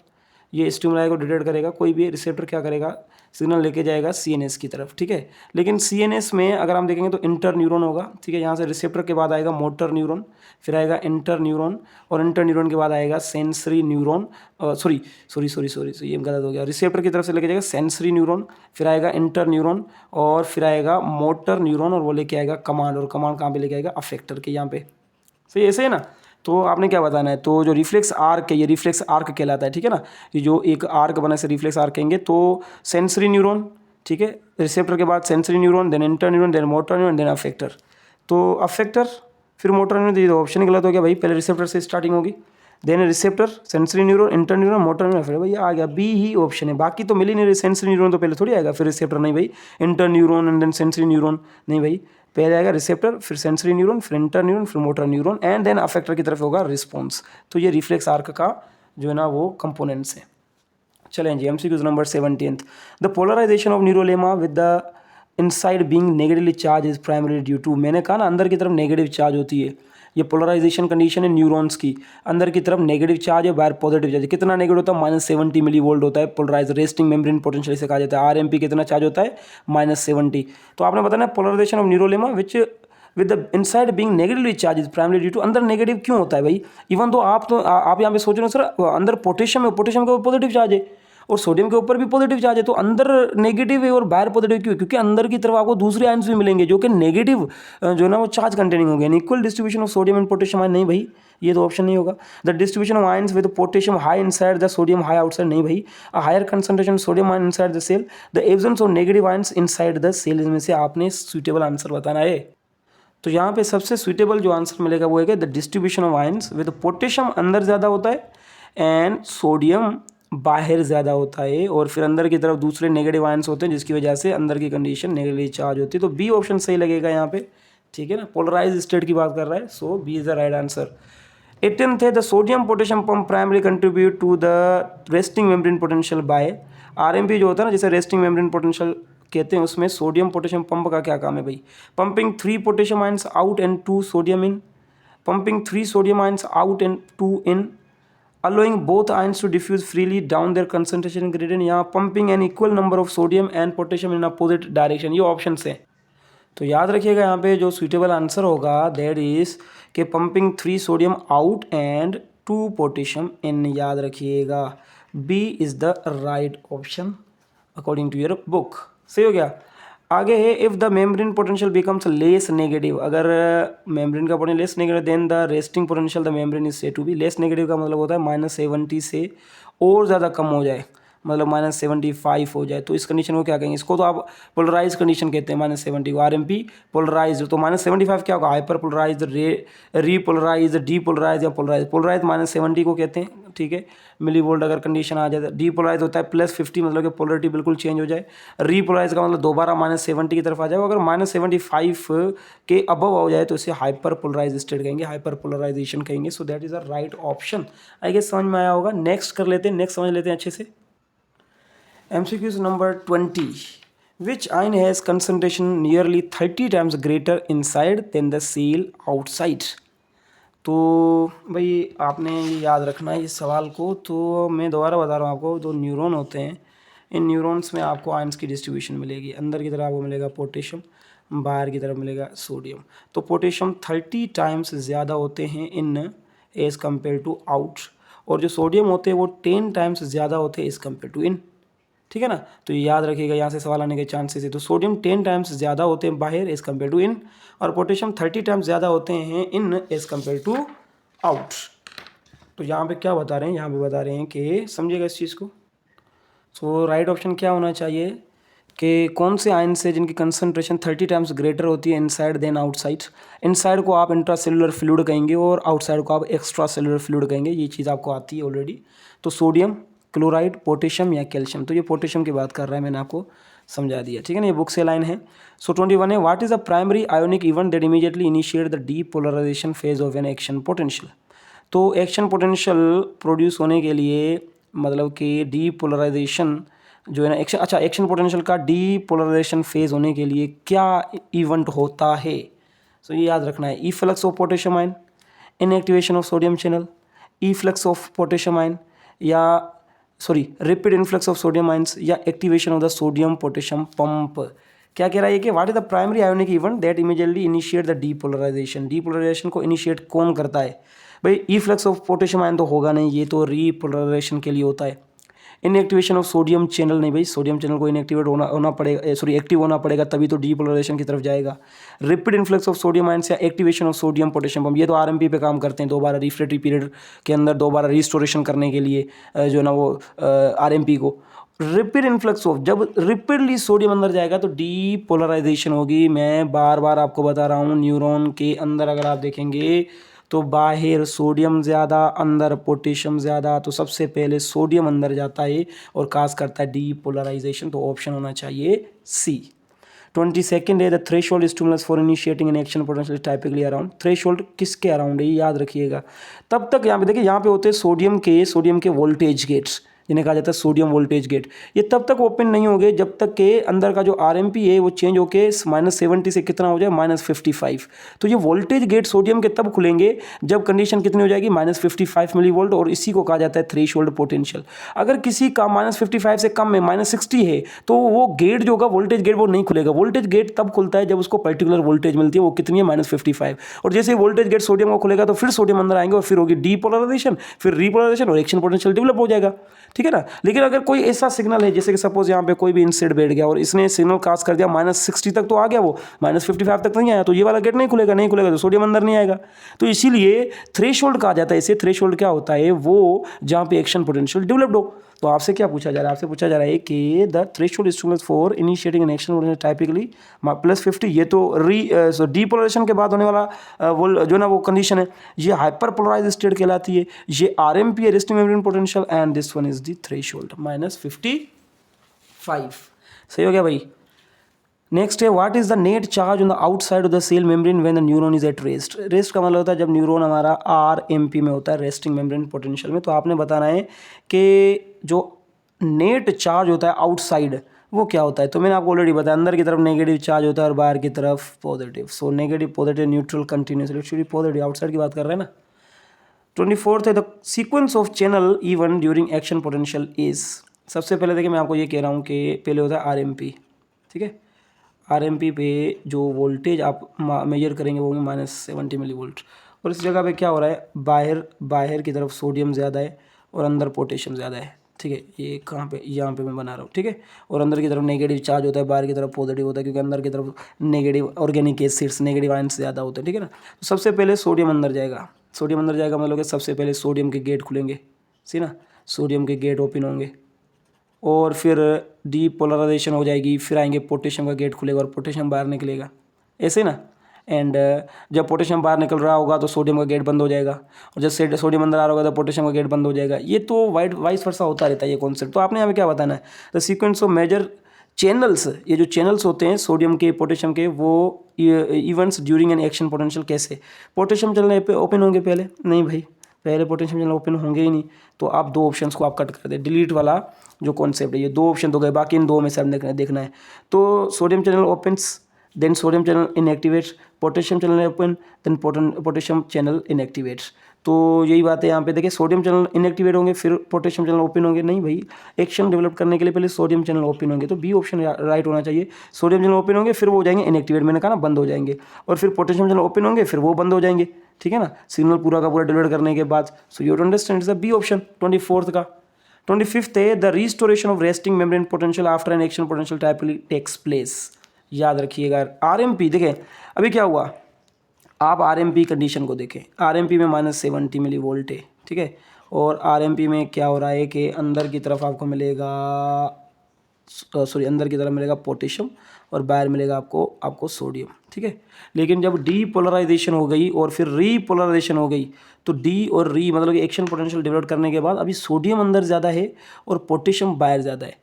ये stimuli को detect करेगा, कोई भी रिसेप्टर क्या करेगा, सिग्नल लेके जाएगा CNS की तरफ, ठीक है। लेकिन CNS में अगर हम देखेंगे तो इंटर न्यूरॉन होगा, ठीक है। यहाँ से रिसेप्टर के बाद आएगा मोटर न्यूरॉन, फिर आएगा इंटर न्यूरॉन, और इंटर न्यूरॉन के बाद आएगा सेंसरी न्यूरॉन, सॉरी ये गलत हो गया, रिसेप्टर की तरफ से लेके जाएगा सेंसरी न्यूरॉन, फिर आएगा इंटर न्यूरॉन, और फिर आएगा मोटर न्यूरॉन, और वो लेके आएगा कमांड, और कमांड कहाँ पे लेके आएगा, अफेक्टर के यहाँ पे। सही ऐसे है ना। तो आपने क्या बताना है, तो जो रिफ्लेक्स आर्क है ये रिफ्लेक्स आर्क कहलाता है, ठीक है ना। ये जो एक आर्क बना से रिफ्लेक्स आर्क कहेंगे। तो सेंसरी न्यूरॉन, ठीक है, रिसेप्टर के बाद sensory neuron, then interneuron, then motor neuron, then effector. तो अफेक्टर फिर मोटर न्यूरॉन, ये ऑप्शन गलत हो गया भाई, पहले रिसेप्टर से स्टार्टिंग होगी, then receptor, sensory neuron, interneuron, motor neuron, फिर भैया आ गया बी ही ऑप्शन है। बाकी तो मिल ही नहीं रही, सेंसरी न्यूरॉन तो पहले थोड़ी आएगा, फिर रिसेप्टर नहीं भाई, interneuron and then sensory neuron नहीं भाई, पहले आएगा रिसेप्टर, फिर सेंसरी न्यूरॉन, फिर इंटर न्यूरॉन, फिर motor neuron, and then effector की तरफ होगा रिस्पॉन्स। तो ये रिफ्लेक्स आर्क का जो है ना वो कंपोनेंट्स हैं। चलें जी, MCQ number 17th, the polarization of neurolemma with the inside being negatively charge is primary due to. मैंने कहा ना अंदर की तरफ नेगेटिव चार्ज होती है, ये पोलराइजेशन कंडीशन है न्यूरॉन्स की, अंदर की तरफ नेगेटिव चार्ज है, बाहर पॉजिटिव चार्ज। कितना नेगेटिव होता है, -70 मिली वोल्ट होता है पोलराइज, रेस्टिंग मेम्ब्रेन पोटेंशियल से कहा जाता है। RMP कितना चार्ज होता है, -70। तो आपने बताना polarization of neurolemma which with the inside being negatively charge is primary due to. अंदर नेगेटिव क्यों होता है भाई, इवन तो आप यहाँ पे सोच रहे हो सर अंदर पोटेशियम है, पोटेशियम का पॉजिटिव चार्ज है, और सोडियम के ऊपर भी पॉजिटिव चार्ज है, तो अंदर नेगेटिव है और बाहर पॉजिटिव क्यों, क्योंकि अंदर की तरफ आपको दूसरे आयंस भी मिलेंगे जो कि नेगेटिव जो है ना वो चार्ज कंटेनिंग होंगे। Equal distribution of sodium and potassium ion, नहीं भाई ये तो ऑप्शन नहीं होगा। The distribution of ions with potassium high inside the sodium high outside, नहीं भाई। A higher concentration sodium ion inside the cell, the absence of negative ions inside the cell, इसमें से आपने सुइटेबल आंसर बताना है। तो यहाँ पे सबसे सुइटेबल जो आंसर मिलेगा वो है कि the distribution of ions with potassium अंदर ज़्यादा होता है एंड सोडियम बाहर ज़्यादा होता है, और फिर अंदर की तरफ दूसरे नेगेटिव आयंस होते हैं जिसकी वजह से अंदर की कंडीशन नेगेटिव चार्ज होती है। तो बी ऑप्शन सही लगेगा यहाँ पे, ठीक है ना, पोलराइज स्टेट की बात कर रहा है, so B is the right answer. 18th है the sodium potassium pump primary contribute to the resting membrane potential by RMP जो होता है ना, जैसे रेस्टिंग मेम्ब्रेन पोटेंशियल कहते हैं, उसमें सोडियम पोटेशियम पंप का क्या काम है भाई, pumping 3 potassium ions out and 2 sodium in, pumping 3 sodium ions out and 2 in, allowing both ions to diffuse freely down their concentration gradient, यहाँ pumping an equal number of sodium and potassium in opposite direction, ये option है। तो याद रखिएगा यहाँ पे जो suitable answer होगा that is K pumping 3 sodium out and 2 potassium in, याद रखिएगा B is the right option according to your book. सही हो गया। आगे है if the membrane potential becomes less negative, अगर मेम्ब्रेन का potential less negative then the resting potential the membrane is said to be less negative का मतलब होता है -70 से और ज़्यादा कम हो जाए, मतलब -75 हो जाए, तो इस कंडीशन को क्या कहेंगे, इसको तो आप पोलराइज कंडीशन कहते हैं। -70 को RMP पोलराइज, तो -75 क्या होगा, हाइपर पोलराइज, रीपोलराइज, डीपोलराइज या पोलराइज। पोलराइज -70 को कहते हैं, ठीक है, मिली वोल्ट अगर कंडीशन आ जाए। डीपोलराइज होता है +50, मतलब कि पोलरिटी बिल्कुल चेंज हो जाए। रीपोलराइज का मतलब दोबारा -70 की तरफ आ जाए, अगर -75 के अबव हो जाए तो इसे हाइपर पोलराइज स्टेट कहेंगे, हाइपर पोलराइजेशन कहेंगे। So that is the right option. I guess समझ में आया होगा। नेक्स्ट कर लेते हैं, नेक्स्ट समझ लेते हैं अच्छे से। MCQ number 20, which ion has concentration nearly 30 times greater inside than the cell outside? तो भाई आपने ये याद रखना है इस सवाल को, तो मैं दोबारा बता रहा हूँ आपको, जो न्यूरॉन होते हैं इन न्यूरॉन्स में आपको आयंस की डिस्ट्रीब्यूशन मिलेगी। अंदर की तरफ आपको मिलेगा पोटेशियम, बाहर की तरफ मिलेगा सोडियम। तो पोटेशियम 30 टाइम्स ज़्यादा होते हैं इन एज़ कम्पेयर टू आउट, और जो सोडियम होते हैं वो 10 टाइम्स ज़्यादा होते हैं एज़ कम्पेयर टू इन, ठीक है ना। तो ये याद रखिएगा, यहाँ से सवाल आने के चांसेस है। तो सोडियम 10 टाइम्स ज़्यादा होते हैं बाहर एज़ कम्पेयर टू इन, और पोटेशियम 30 टाइम्स ज़्यादा होते हैं इन एज़ कम्पेयर टू आउट। तो यहाँ पे क्या बता रहे हैं, यहाँ पे बता रहे हैं कि समझिएगा इस चीज़ को। सो राइट ऑप्शन क्या होना चाहिए कि कौन से आयन से जिनकी कंसंट्रेशन 30 टाइम्स ग्रेटर होती है इनसाइड देन आउटसाइड। इनसाइड को आप इंट्रासेलुलर फ्लूइड कहेंगे और आउटसाइड को आप एक्स्ट्रा सेलुलर फ्लूइड कहेंगे। ये चीज़ आपको आती है ऑलरेडी। तो सोडियम, क्लोराइड, पोटेशियम या कैल्शियम। तो ये पोटेशियम की बात कर रहा है, मैंने आपको समझा दिया, ठीक है ना। ये बुक से लाइन है। सो 21 है, what is the primary ionic event that immediately initiate the depolarization phase of an action potential. तो एक्शन पोटेंशियल प्रोड्यूस होने के लिए मतलब कि डीपोलराइजेशन जो है ना एक्शन पोटेंशियल का डीपोलराइजेशन फेज होने के लिए क्या इवेंट होता है। सो ये याद रखना है, efflux of potassium ion, inactivation of sodium channel, efflux of potassium ion, या sorry rapid influx of sodium ions या activation of the sodium potassium pump. क्या कह रहा है कि what is the primary ionic event that immediately initiate the depolarisation. Depolarisation को initiate कौन करता है भाई? इफ्लक्स ऑफ पोटेशियम आयन तो होगा नहीं, ये तो रीपोलराइजेशन के लिए होता है। इनएक्टिवेशन ऑफ सोडियम चैनल नहीं भाई, सोडियम चैनल को इनएक्टिवेट होना पड़ेगा, सॉरी एक्टिव होना पड़ेगा तभी तो डीपोलराइजेशन की तरफ जाएगा। Rapid influx of sodium ions या activation of sodium potassium pump, ये तो आरएमपी पे काम करते हैं, दोबारा रिफ्रेक्टरी पीरियड के अंदर दोबारा रिस्टोरेशन करने के लिए जो ना वो आरएमपी को। रैपिड इन्फ्लक्स ऑफ, जब रैपिडली सोडियम अंदर जाएगा तो डीपोलराइजेशन होगी। मैं बार बार आपको बता रहा हूँ, न्यूरॉन के अंदर अगर आप देखेंगे तो बाहर सोडियम ज़्यादा, अंदर पोटेशियम ज़्यादा, तो सबसे पहले सोडियम अंदर जाता है और काज करता है डीपोलराइजेशन, तो ऑप्शन होना चाहिए सी। 22nd है the threshold stimulus for initiating N action potential typically around. Threshold किसके अराउंड है ये याद रखिएगा। तब तक यहाँ पे देखिए, यहाँ पे होते हैं सोडियम के वोल्टेज गेट्स, जिन्हें कहा जाता है सोडियम वोल्टेज गेट। ये तब तक ओपन नहीं होंगे जब तक के अंदर का जो आरएमपी है वो चेंज होके -70 से कितना हो जाए, -55। तो ये वोल्टेज गेट सोडियम के तब खुलेंगे जब कंडीशन कितनी हो जाएगी, -55 मिलीवोल्ट, और इसी को कहा जाता है थ्रेशोल्ड पोटेंशियल। अगर किसी का -55 से कम में -60 है तो वो गेट जो होगा वोल्टेज गेट वो नहीं खुलेगा। वोल्टेज गेट तब खुलता है जब उसको पर्टिकुलर वोल्टेज मिलती है, वो कितनी है, -55। और जैसे वोल्टेज गेट सोडियम को खुलेगा तो फिर सोडियम अंदर आएंगे और फिर होगी डीपोलराइजेशन, फिर रीपोलराइजेशन और एक्शन पोटेंशियल डेवलप हो जाएगा, ठीक है ना। लेकिन अगर कोई ऐसा सिग्नल है, जैसे कि सपोज यहाँ पे कोई भी इंसिड बैठ गया और इसने सिग्नल कास्ट कर दिया -60 तक, तो आ गया वो, -55 तक नहीं आया, तो ये वाला गेट नहीं खुलेगा तो सोडियम अंदर नहीं आएगा। तो इसीलिए थ्रेशोल्ड कहा जाता है इसे। थ्रेशोल्ड क्या होता है, वो जहाँ पे एक्शन पोटेंशियल डेवलप्ड हो। तो आपसे क्या पूछा जा रहा है, आपसे पूछा जा रहा है कि the threshold stimulus for initiating N action potential typically +50, ये तो डीपोलराइजेशन के बाद होने वाला वो जो ना वो कंडीशन है, ये हाइपर पोलराइज स्टेट कहलाती है। ये आरएमपी है, resting membrane potential, and this one is the threshold -55। सही हो गया भाई। नेक्स्ट है what is the net charge on the outside of the cell membrane when the neuron is at rest. Rest का मतलब होता है जब न्यूरॉन हमारा आरएमपी में होता है, रेस्टिंग मेम्ब्रेन पोटेंशियल में। तो आपने बताना है कि जो नेट चार्ज होता है आउटसाइड वो क्या होता है। तो मैंने आपको ऑलरेडी बताया, अंदर की तरफ नेगेटिव चार्ज होता है और बाहर की तरफ positive. So negative positive neutral continuous, actually positive, outside की बात कर रहे हैं ना। 24th है the sequence of channel even during action potential is. सबसे पहले देखिए मैं आपको ये कह रहा हूँ कि पहले होता है आरएमपी, ठीक है। आरएमपी पे जो वोल्टेज आप मेजर करेंगे वो होंगे -70 मिलीवोल्ट। और इस जगह पे क्या हो रहा है, बाहर की तरफ सोडियम ज़्यादा है और अंदर पोटेशियम ज़्यादा है, ठीक है। ये कहाँ पे, यहाँ पे मैं बना रहा हूँ, ठीक है। और अंदर की तरफ नेगेटिव चार्ज होता है, बाहर की तरफ पॉजिटिव होता है, क्योंकि अंदर की तरफ negative organic acids, negative ions ज़्यादा होते हैं, ठीक है ना। तो सबसे पहले सोडियम अंदर जाएगा। सोडियम अंदर जाएगा मतलब कि सबसे पहले सोडियम के गेट खुलेंगे, सी ना, सोडियम के गेट ओपन होंगे और फिर डीपोलराइजेशन हो जाएगी, फिर आएंगे पोटेशियम का गेट खुलेगा और पोटेशियम बाहर निकलेगा, ऐसे ना। एंड जब पोटेशियम बाहर निकल रहा होगा तो सोडियम का गेट बंद हो जाएगा, और जब सोडियम अंदर आ रहा होगा तो पोटेशियम का गेट बंद हो जाएगा। ये तो वाइस वर्सा होता रहता है ये कॉन्सेप्ट। तो आपने यहाँ पे क्या बताना है, the sequence of major channels, ये जो चैनल्स होते हैं सोडियम के पोटेशियम के, वो events during an action potential. कैसे, पोटेशियम चैनल ओपन होंगे पहले? नहीं भाई, पहले पोटेशियम चैनल ओपन होंगे ही नहीं। तो आप दो ऑप्शंस को आप कट कर दें, डिलीट वाला जो कॉन्सेप्ट है, ये दो ऑप्शन तो गए, बाकी इन दो में से देखना है। तो sodium channel opens, then sodium channel inactivates, potassium channel open, then potassium channel inactivates. तो यही बात है यहाँ पे, देखिए सोडियम चैनल इनएक्टिवेट होंगे फिर पोटेशियम चैनल ओपन होंगे। नहीं भाई, एक्शन डेवलप करने के लिए पहले सोडियम चैनल ओपन होंगे, तो बी ऑप्शन राइट होना चाहिए। सोडियम चैनल ओपन होंगे फिर वो हो जाएंगे इनएक्टिवेट, मैंने कहा ना बंद हो जाएंगे, और फिर पोटेशियम चैनल ओपन होंगे फिर वो बंद हो जाएंगे, ठीक है ना, सिग्नल पूरा का पूरा डिलीट करने के बाद। So you understand, is the B option 24th का। 25th है the restoration of resting membrane potential after an action potential typically takes place. याद रखिएगा आरएमपी, देखें अभी क्या हुआ, आप आरएमपी कंडीशन को देखें, आरएमपी में -70 मिलीवोल्ट है, ठीक है। और आरएमपी में क्या हो रहा है कि अंदर की तरफ आपको मिलेगा, अंदर की तरफ मिलेगा पोटेशियम और बाहर मिलेगा आपको सोडियम, ठीक है। लेकिन जब डीपोलराइजेशन हो गई और फिर रीपोलराइजेशन हो गई, तो डी और री मतलब कि एक्शन पोटेंशियल डेवलप करने के बाद अभी सोडियम अंदर ज़्यादा है और पोटेशियम बाहर ज़्यादा है।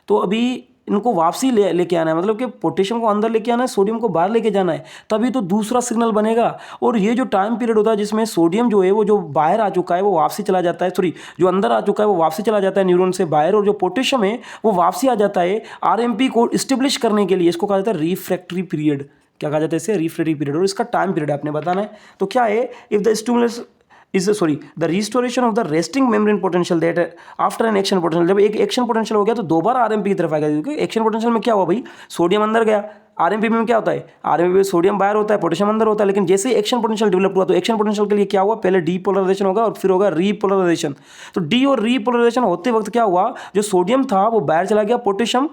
तो अभी इनको वापसी लेके आना है, मतलब कि पोटेशियम को अंदर लेके आना है, सोडियम को बाहर लेके जाना है, तभी तो दूसरा सिग्नल बनेगा। और ये जो टाइम पीरियड होता है जिसमें सोडियम जो है वो जो बाहर आ चुका है वो वापसी चला जाता है, सॉरी जो अंदर आ चुका है वो वापसी चला जाता है न्यूरॉन से बाहर, और जो पोटेशियम है वो वापसी आ जाता है आरएमपी को इस्टेब्लिश करने के लिए। इसको कहा जाता है रिफ्रैक्टरी पीरियड। क्या कहा जाता है इसे, रिफ्रैक्टरी पीरियड। और इसका टाइम पीरियड आपने बताना है। तो क्या है, if the stimulus is sorry the restoration of the resting membrane potential that after an action potential. जब एक एक्शन पोटेंशियल हो गया तो दोबारा आरएमपी की तरफ आएगा, क्योंकि एक्शन पोटेंशियल में क्या हुआ भाई, सोडियम अंदर गया, आरएमपी में क्या होता है, आरएमपी में सोडियम बाहर होता है, पोटेशियम अंदर होता है। लेकिन जैसे ही एक्शन पोटेंशियल डेवलप हुआ तो एक्शन पोटेंशियल के लिए क्या हुआ, पहले डीपोलराइजेशन होगा और फिर होगा रीपोलराइजेशन। तो डी और रीपोलराइजेशन होते वक्त क्या हुआ, जो सोडियम था वो बाहर चला गया, पोटेशियम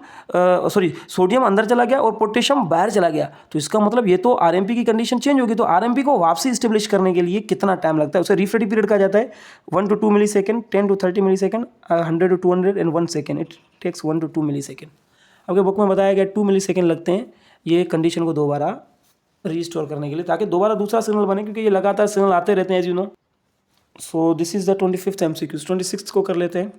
सोडियम अंदर चला गया और पोटेशियम बाहर चला गया। तो इसका मतलब ये तो आरएमपी की कंडीशन चेंज होगी। तो आरएमपी को वापसी स्टेब्लिश करने के लिए कितना टाइम लगता है, उसे रिफ्रेक्टिव पीरियड कहा जाता है 1 to 2 millisecond, 10 to 30 millisecond, 100 to 200 and 1 second. It takes 1 to 2 millisecond. आपके बुक में बताया गया 2 मिली सेकेंड लगते हैं ये कंडीशन को दोबारा रीस्टोर करने के लिए, ताकि दोबारा दूसरा सिग्नल बने, क्योंकि ये लगातार सिग्नल आते रहते हैं as you know. So this is the 25th MCQ। 26th को कर लेते हैं।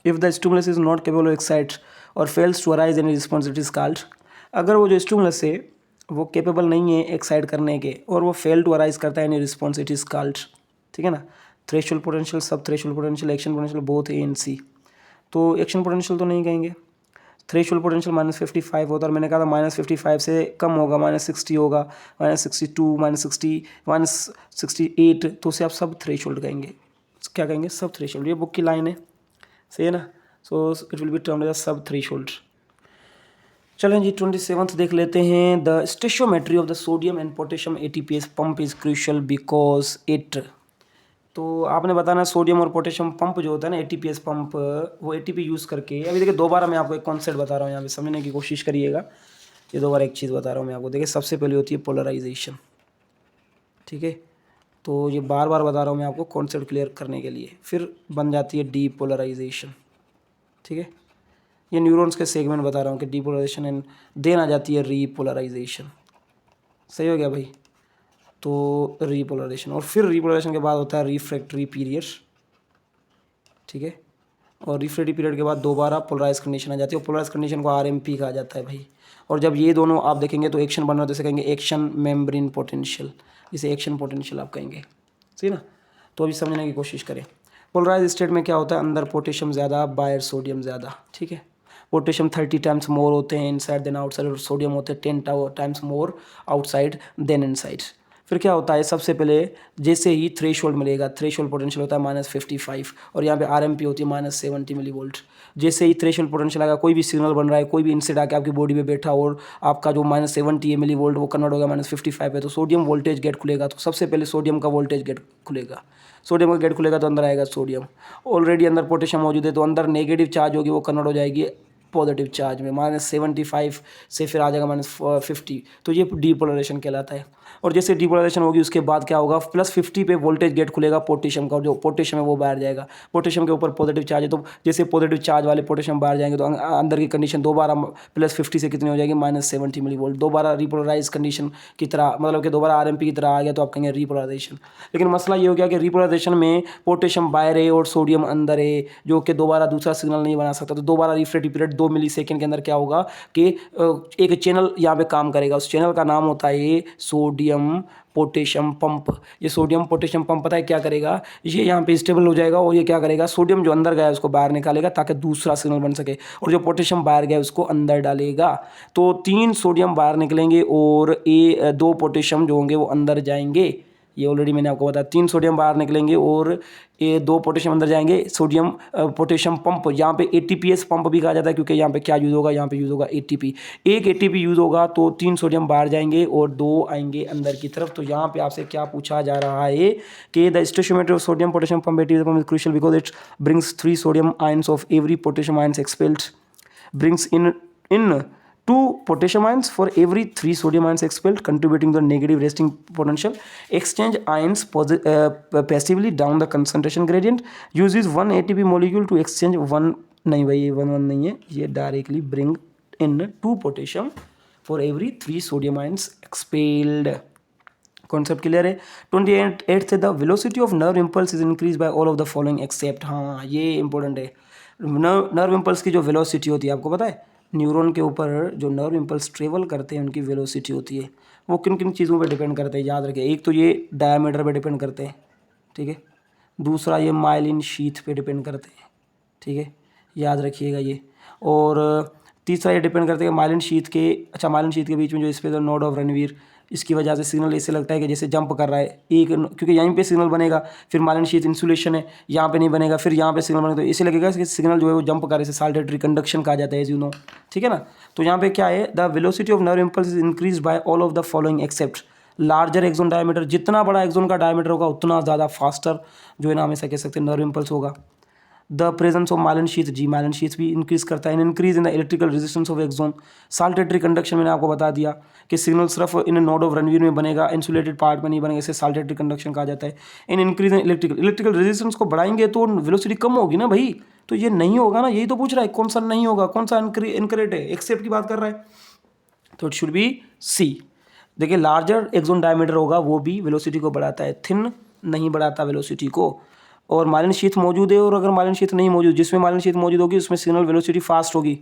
If the stimulus is not capable of excite और fails to arise any response it is called. अगर वो जो स्टिमुलस है वो केपेबल नहीं है एक्साइट करने के और वो फेल टू अराइज करता है any response it is called, ठीक है ना। Threshold potential, sub threshold potential, action potential both A and C. तो एक्शन पोटेंशियल तो नहीं कहेंगे, थ्रेशोल्ड पोटेंशियल -55 होता है और मैंने कहा था -55 से कम होगा, -60 होगा, -62, -60, -68, तो उसे आप सब थ्रेशोल्ड कहेंगे। क्या कहेंगे, सब थ्रेशोल्ड। ये बुक की लाइन है, सही है ना। So it will be termed as sub threshold. चलें जी 27th देख लेते हैं। The stoichiometry of the sodium and potassium ATPase pump is crucial because it. तो आपने बताना सोडियम और पोटेशियम पंप जो होता है ना ATPase पंप, वो ATP यूज़ करके, अभी देखिए दोबारा मैं आपको एक कॉन्सेप्ट बता रहा हूँ, यहाँ पे समझने की कोशिश करिएगा। ये दोबारा एक चीज़ बता रहा हूँ मैं आपको। देखिए सबसे पहले होती है पोलराइजेशन, ठीक है। तो ये बार बार बता रहा हूँ मैं आपको कॉन्सेप्ट क्लियर करने के लिए। फिर बन जाती है डीपोलराइजेशन, ठीक है। ये न्यूरॉन्स के सेगमेंट बता रहा हूँ कि डीपोलराइजेशन एंड देन आ जाती है रीपोलराइजेशन। सही हो गया भाई। तो रीपोलराइजेशन और फिर रीपोलराइजेशन के बाद होता है रिफ्रैक्टरी पीरियड, ठीक है। और रिफ्रैक्टरी पीरियड के बाद दोबारा पोलराइज कंडीशन आ जाती है और पोलराइज कंडीशन को RMP कहा जाता है भाई। और जब ये दोनों आप देखेंगे तो एक्शन बन रहा है, जैसे कहेंगे एक्शन मेम्ब्रेन पोटेंशियल, जिसे एक्शन पोटेंशियल आप कहेंगे, सही ना। तो अभी समझने की कोशिश करें। पोलराइज स्टेट में क्या होता है, अंदर पोटेशियम ज़्यादा, बाहर सोडियम ज़्यादा, ठीक है। पोटेशियम 30 टाइम्स मोर होते हैं इनसाइड देन आउटसाइड, और सोडियम होते हैं 10 times more outside than inside. फिर क्या होता है, सबसे पहले जैसे ही थ्रेशोल्ड मिलेगा, थ्रेशोल्ड पोटेंशियल होता है -55 और यहाँ पे RMP होती है -70 मिलीवोल्ट। जैसे ही थ्रेशोल्ड पोटेंशियल आएगा, कोई भी सिग्नल बन रहा है, कोई भी इंसिडेंट आके आपकी बॉडी पे बैठा और आपका जो -70 मिलीवोल्ट वो कन्वर्ट होगा -55 है, तो सोडियम वोल्टेज गेट खुलेगा। तो सबसे पहले सोडियम का वोल्टेज गेट खुलेगा, सोडियम का गेट खुलेगा तो अंदर आएगा सोडियम। ऑलरेडी अंदर पोटेशियम मौजूद है तो अंदर नेगेटिव चार्ज होगी, वो कन्वर्ट हो जाएगी पॉजिटिव चार्ज में, -75 से फिर आ जाएगा -50। तो ये डीपोलराइजेशन कहलाता है। और जैसे डीपोलराइजेशन होगी उसके बाद क्या होगा, +50 पे वोल्टेज गेट खुलेगा पोटेशियम का, और जो पोटेशियम है वो बाहर जाएगा। पोटेशियम के ऊपर पॉजिटिव चार्ज है, तो जैसे पॉजिटिव चार्ज वाले पोटेशियम बाहर जाएंगे तो अंदर की कंडीशन दोबारा +50 से कितनी हो जाएगी, -70 मिलीवोल्ट। दोबारा रिपोलराइज कंडीशन की तरह, मतलब कि दोबारा RMP की तरह आ गया तो आप कहेंगे रिपोलराइजेशन। लेकिन मसला ये हो गया कि रिपोलराइजेशन में पोटेशियम बाहर है और सोडियम अंदर है, जो कि दोबारा दूसरा सिग्नल नहीं बना सकता। तो दोबारा रिफ्रैक्टिव पीरियड 2 मिली सेकेंड के अंदर क्या होगा कि एक चैनल यहाँ पे काम करेगा, उस चैनल का नाम होता है सोडियम पोटेशियम पंप। ये सोडियम पोटेशियम पंप पता है क्या करेगा, ये यहाँ पे स्टेबल हो जाएगा और ये क्या करेगा, सोडियम जो अंदर गया है उसको बाहर निकालेगा ताकि दूसरा सिग्नल बन सके, और जो पोटेशियम बाहर गया है उसको अंदर डालेगा। तो 3 सोडियम बाहर निकलेंगे और 2 पोटेशियम जो होंगे वो अंदर जाएंगे। ये ऑलरेडी मैंने आपको बताया, 3 सोडियम बाहर निकलेंगे और ये 2 पोटेशियम अंदर जाएंगे। सोडियम पोटेशियम पंप, यहाँ पे ATPase पंप भी कहा जाता है, क्योंकि यहाँ पे क्या यूज़ होगा, यहाँ पे यूज़ होगा ATP। एक ATP यूज़ होगा तो 3 सोडियम बाहर जाएंगे और 2 आएंगे अंदर की तरफ। तो यहाँ पे आपसे क्या पूछा जा रहा है कि the stoichiometry of sodium potassium pump ATPase pump is crucial because it brings 3 sodium ions of every potassium ions expelled, brings in 2 potassium ions for every 3 sodium ions expelled, contributing to the negative resting potential. Exchange ions passively down the concentration gradient. Uses 1 ATP molecule to exchange 1, नहीं भाई ये 1 नहीं है, ये directly bring in 2 potassium for every 3 sodium ions expelled. Concept clear है। 28 से the velocity of nerve impulse is increase by all of the following accept. हाँ ये इंपॉर्टेंट है। नर्व इम्पल्स की जो वेलोसिटी होती है, आपको पता है न्यूरॉन के ऊपर जो नर्व इम्पल्स ट्रेवल करते हैं उनकी वेलोसिटी होती है, वो किन किन चीज़ों पे डिपेंड करते हैं, याद रखिए। एक तो ये डायमीटर पे डिपेंड करते हैं, ठीक है। दूसरा ये माइलिन शीथ पे डिपेंड करते हैं, ठीक है, याद रखिएगा ये। और तीसरा ये डिपेंड करता है कि माइलिन शीथ के, अच्छा माइलिन शीथ के बीच में जो स्पेस है नोड ऑफ रणवीर, इसकी वजह से सिग्नल ऐसे लगता है कि जैसे जंप कर रहा है एक, क्योंकि यहीं पे सिग्नल बनेगा, फिर माइलिन शीथ इंसुलेशन है, यहाँ पे नहीं बनेगा, फिर यहाँ पे सिग्नल बनेगा, तो इसे लगेगा कि सिग्नल जो है वो जंप कर रहे, इसे साल्टेटरी कंडक्शन कहा जाता है एज यू नो, ठीक है ना। तो यहाँ पे क्या है, the velocity of nerve impulse is increase by all of the following except larger axon diameter, जितना बड़ा एक्सोन का डायमीटर होगा उतना ज़्यादा फास्टर जो है ना हमेशा कह सकते हैं नर्व इम्पल्स होगा। The presence of myelin sheath, जी माइलिन शीथ भी इंक्रीज करता है, increase in the electrical resistance of axon. Saltatory conduction मैंने आपको बता दिया कि सिग्नल सिर्फ इन नोड ऑफ रणवीर में बनेगा, इंसुलेटेड पार्ट में नहीं बनेगा, इसे साल्टेटरी कंडक्शन कहा जाता है। In increase in electrical resistance को बढ़ाएंगे तो वेलोसिटी कम होगी ना भाई, तो ये नहीं होगा ना, यही तो पूछ रहा है कौन सा नहीं होगा, कौन सा इनकरेक्ट है, एक्सेप्ट की बात कर रहा है, तो इट शुड बी सी। देखिए लार्जर एक्सोन डायमीटर होगा वो भी वेलोसिटी को बढ़ाता है, थिन नहीं बढ़ाता वेलोसिटी को। और माइलिन शीथ मौजूद है, और अगर माइलिन शीथ नहीं मौजूद, जिसमें माइलिन शीथ मौजूद होगी उसमें सिग्नल वेलोसिटी फास्ट होगी,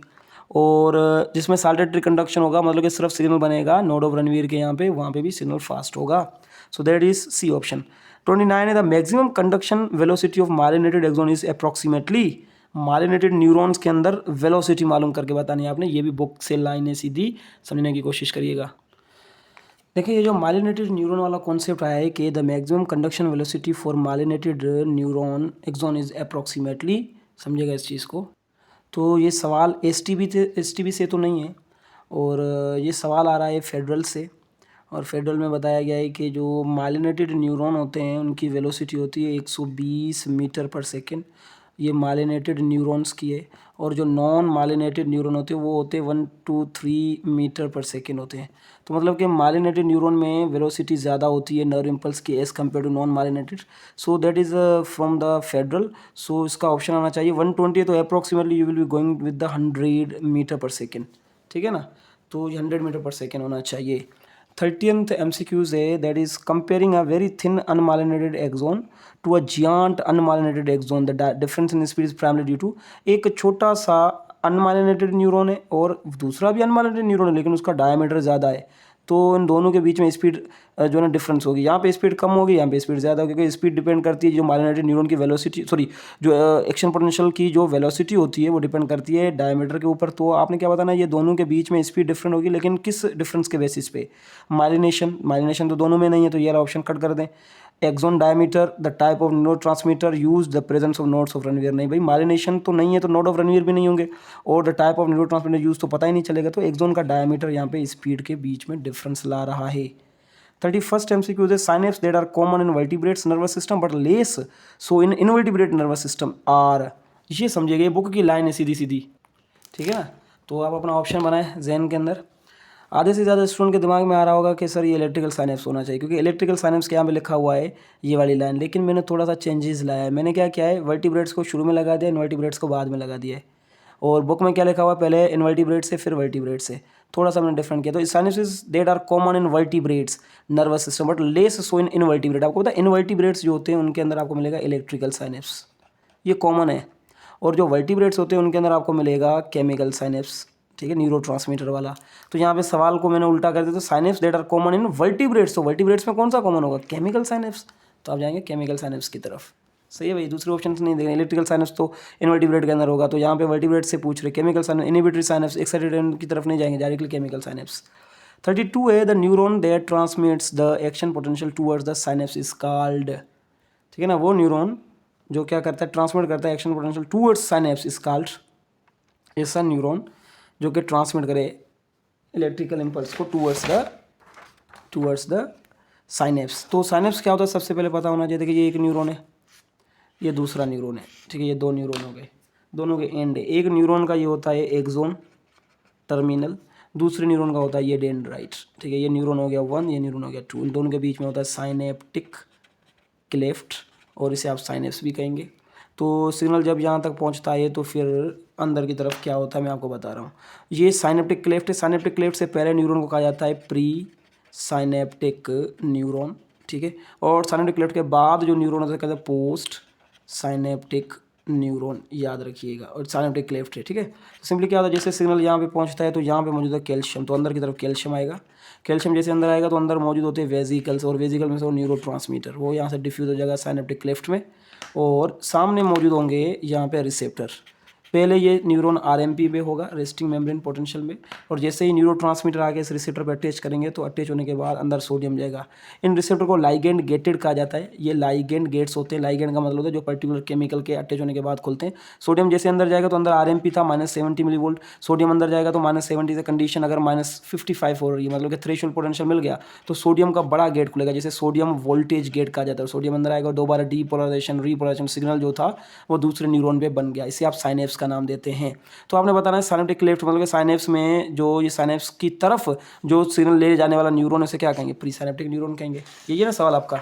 और जिसमें साल्टेटरी कंडक्शन होगा मतलब कि सिर्फ सिग्नल बनेगा नोड ऑफ रणवीर के यहाँ पे, वहाँ पे भी सिग्नल फास्ट होगा। So that is C option. 29 है the maximum conduction velocity of myelinated axon is approximately, myelinated neurons के अंदर वेलोसिटी मालूम करके बतानी है आपने, ये भी बुक से लाइन है सीधी, समझने की कोशिश करिएगा। देखिए ये जो माइलिनेटेड न्यूरॉन वाला कॉन्सेप्ट आया है कि the maximum conduction velocity for myelinated neuron axon is approximately, समझिएगा इस चीज़ को। तो ये सवाल एसटीबी से तो नहीं है, और ये सवाल आ रहा है फेडरल से, और फेडरल में बताया गया है कि जो माइलिनेटेड न्यूरॉन होते हैं उनकी वेलोसिटी होती है 120 मीटर पर सेकेंड, ये माइलिनेटेड न्यूरॉन्स की है, और जो नॉन माइलिनेटेड न्यूरॉन होते हैं वो होते हैं 1 to 3 मीटर पर सेकेंड होते हैं। तो मतलब कि माइलिनेटेड न्यूरॉन में वेलोसिटी ज़्यादा होती है नर्व इम्पल्स की as compare to non myelinated, so that is from the federal. सो इसका ऑप्शन आना चाहिए 120, तो approximately you will be going with the 100 metre per second, ठीक है ना, तो 100 मीटर पर सेकेंड होना चाहिए। 30th MCQs है that is comparing a very thin unmyelinated axon to a giant unmyelinated axon, the difference in speed is primary due to, एक छोटा सा अनमाइलिनेटेड न्यूरॉन है और दूसरा भी अनमाइलिनेटेड न्यूरॉन है लेकिन उसका डायमीटर ज़्यादा है, तो इन दोनों के बीच में स्पीड जो है ना डिफरेंस होगी, यहाँ पे स्पीड कम होगी, यहाँ पे स्पीड ज़्यादा होगी, क्योंकि स्पीड डिपेंड करती है जो माइलिनेटेड न्यूरॉन की वेलोसिटी, सॉरी जो एक्शन पोटेंशियल की जो वेलोसिटी होती है वो डिपेंड करती है डायमीटर के ऊपर। तो आपने क्या बताना, ये दोनों के बीच में स्पीड डिफरेंट होगी, लेकिन किस डिफरेंस के बेसिस पे, माइलिनेशन तो दोनों में नहीं है, तो ये ऑप्शन कट कर दें। Axon diameter, the type of neurotransmitter use, the presence of nodes of Ranvier, नहीं भाई माइलिनेशन तो नहीं है तो नोड ऑफ रणवीर भी नहीं होंगे, और the type of neurotransmitter use तो पता ही नहीं चलेगा, तो एक्सोन का डायमीटर यहाँ पे स्पीड के बीच में डिफरेंस ला रहा है। 31st MCQ is synapses that are common in vertebrates nervous system but less so in invertebrate nervous system are, ये समझिएगा ये बुक की लाइन है सीधी सीधी, ठीक है ना। तो आप अपना ऑप्शन बनाएं जहन के अंदर। आधे से ज़्यादा स्टूडेंट के दिमाग में आ रहा होगा कि सर ये इलेक्ट्रिकल साइनेप्स होना चाहिए, क्योंकि इलेक्ट्रिकल साइनेप्स के यहाँ पे लिखा हुआ है ये वाली लाइन, लेकिन मैंने थोड़ा सा चेंजेस लाया है। मैंने क्या किया है, वर्टिब्रेट्स को शुरू में लगा दिया, इनवर्टिब्रेट्स को बाद में लगा दिया है, और बुक में क्या लिखा हुआ है, पहले इनवर्टिब्रेट से फिर वर्टिब्रेट से, थोड़ा सा मैंने डिफरेंट किया। तो synapses that are common in vertebrates nervous system but less so in invertebrate, आपको पता है इनवर्टिब्रेट्स जो होते हैं उनके अंदर आपको मिलेगा इलेक्ट्रिकल साइनेप्स, ये कॉमन है, और जो वर्टिब्रेट्स होते हैं उनके अंदर आपको मिलेगा केमिकल साइनेप्स, ठीक है, न्यूरोट्रांसमीटर वाला। तो यहाँ पे सवाल को मैंने उल्टा कर दिया, तो synapse that are common in vertebrates, तो वर्टिब्रेट्स में कौन सा कॉमन होगा, केमिकल साइनेप्स, तो आप जाएंगे केमिकल साइनेप्स की तरफ। सही है भाई, दूसरे ऑप्शन नहीं देंगे, इलेक्ट्रिकल साइनेप्स तो इनवर्टिब्रेट के अंदर होगा, तो यहाँ पे वर्टिब्रेट से पूछ रहे, chemical synapse inhibitory synapse excited की तरफ नहीं जाएंगे, डायरेक्टली केमिकल साइनेप्स। 32 है the neuron that transmits the action potential towards the synapse is called, ठीक है ना, वो न्यूरॉन जो क्या करता है, ट्रांसमिट करता है action potential towards synapse is called, ऐसा न्यूरॉन जो कि ट्रांसमिट करे इलेक्ट्रिकल इम्पल्स को टूवर्ड्स द साइनेप्स। तो साइनेप्स क्या होता है सबसे पहले पता होना चाहिए। देखिए ये एक न्यूरॉन है, ये दूसरा न्यूरॉन है, ठीक है, ये दो न्यूरॉन हो गए, दोनों के एंड है। एक न्यूरॉन का ये होता है एक्सोन टर्मिनल, दूसरे न्यूरॉन का होता है ये डेंड्राइट, ठीक है, ये न्यूरॉन हो गया 1, ये न्यूरॉन हो गया 2, इन दोनों के बीच में होता है साइनेप्टिक क्लेफ्ट, और इसे आप साइनेप्स भी कहेंगे। तो सिग्नल जब यहाँ तक पहुँचता है तो फिर अंदर की तरफ क्या होता है मैं आपको बता रहा हूँ। ये साइनेप्टिक क्लेफ्ट है, साइनेप्टिक क्लेफ्ट से पहले न्यूरॉन को कहा जाता है प्री साइनेप्टिक न्यूरॉन, ठीक है, और साइनेप्टिक क्लेफ्ट के बाद जो न्यूरॉन होता है कहते हैं पोस्ट साइनेप्टिक न्यूरॉन, याद रखिएगा, और साइनेप्टिक क्लेफ्ट है, ठीक है। तो सिंपली क्या होता है, जैसे सिग्नल यहाँ पे पहुँचता है तो यहाँ पे मौजूद है कैल्शियम, तो अंदर की तरफ कैल्शियम आएगा, कैल्शियम जैसे अंदर आएगा तो अंदर मौजूद होते हैं वेजिकल्स, और वेजिकल में से वो न्यूरोट्रांसमीटर, वो यहाँ से डिफ्यूज हो जाएगा साइनेप्टिक क्लेफ्ट में, और सामने मौजूद होंगे यहाँ पे रिसेप्टर, पहले ये न्यूरॉन आरएमपी पे होगा, रेस्टिंग मेम्ब्रेन पोटेंशियल में, और जैसे ही न्यूरोट्रांसमीटर आके इस रिसेप्टर पर अटैच करेंगे तो अटैच होने के बाद अंदर सोडियम जाएगा। इन रिसेप्टर को लाइगेंड गेटेड कहा जाता है। ये लाइगेंड गेट्स होते हैं। लाइगेंड का मतलब होता है जो पर्टिकुलर केमिकल के अटैच होने के बाद खुलते हैं। सोडियम जैसे अंदर जाएगा तो अंदर आरएमपी था -70 मिली वोल्ट, सोडियम अंदर जाएगा तो -70 से कंडीशन अगर -55 हो रही है, मतलब कि थ्रेशोल्ड पोटेंशियल मिल गया, तो सोडियम का बड़ा गेट खुलेगा, जैसे सोडियम वोल्टेज गेट कहा जाता है। सोडियम अंदर आएगा, दोबारा डीपोलराइजेशन रीपोलराइजेशन सिग्नल जो था वो दूसरे न्यूरॉन पे बन गया, इसे आप साइनेप्स का नाम देते हैं। तो आपने बताना है साइनेप्टिक क्लेफ्ट मतलब कि साइनेप्स में जो ये साइनेप्स की तरफ जो सिग्नल ले जाने वाला न्यूरॉन, उसे क्या कहेंगे? प्री साइनेप्टिक न्यूरॉन कहेंगे। ये ना सवाल आपका।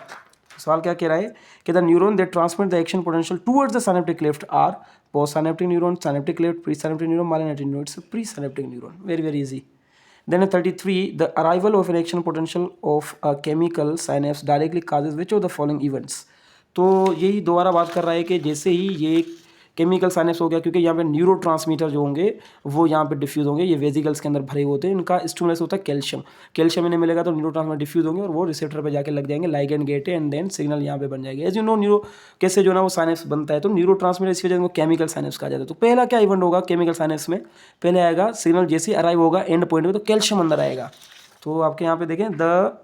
सवाल क्या कह रहा है कि the neuron that transmit the action potential towards the synaptic cleft R post synaptic neuron, synaptic cleft, pre synaptic neuron, myelinated neuron. It's pre synaptic neuron. Very very easy. Then at 33, the arrival of an action potential of a chemical synapse directly causes which of the following events? तो यही दोबारा बात कर रहा है कि जैसे ही ये केमिकल साइनेप्स हो गया, क्योंकि यहाँ पे न्यूरोट्रांसमीटर जो होंगे वो यहाँ पे डिफ्यूज़ होंगे, ये वेजिकल्स के अंदर भरे होते हैं, इनका स्टिमुलस होता है कैल्शियम। कैल्शियम इन्हें मिलेगा तो न्यूरोट्रांसमीटर डिफ्यूज़ होंगे और वो रिसेप्टर पे जाके लग जाएंगे, ligand gate and then signal यहाँ पे बन जाएगी। एज यू नो न्यूरो कैसे जो ना वो साइनेप्स बनता है, तो न्यूरोट्रांसमीटर इसी वजह से केमिकल साइनेप्स कहा जाता है। तो पहला क्या इवेंट होगा केमिकल साइनेप्स में? पहले आएगा सिग्नल जैसे अराइव होगा एंड पॉइंट में तो कैल्शियम अंदर आएगा। तो आपके यहाँ पे देखें, the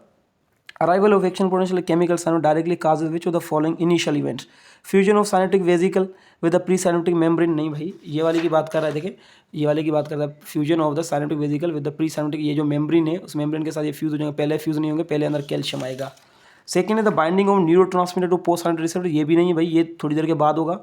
arrival of action potential chemical synapse directly causes which of the following initial events? Fusion of synaptic vesicle with the presynaptic membrane। नहीं भाई, ये वाली की बात कर रहा है। देखें, ये वाली की बात कर रहा है, fusion of the synaptic vesicle with the presynaptic, ये जो मेम्ब्रेन है उस मेम्ब्रेन के साथ ये फ्यूज हो जाएंगे। पहले फ्यूज नहीं होंगे, पहले अंदर कैल्शियम आएगा। सेकेंड है the binding of neurotransmitter to postsynaptic receptor. ये भी नहीं है भाई, ये थोड़ी देर के बाद होगा।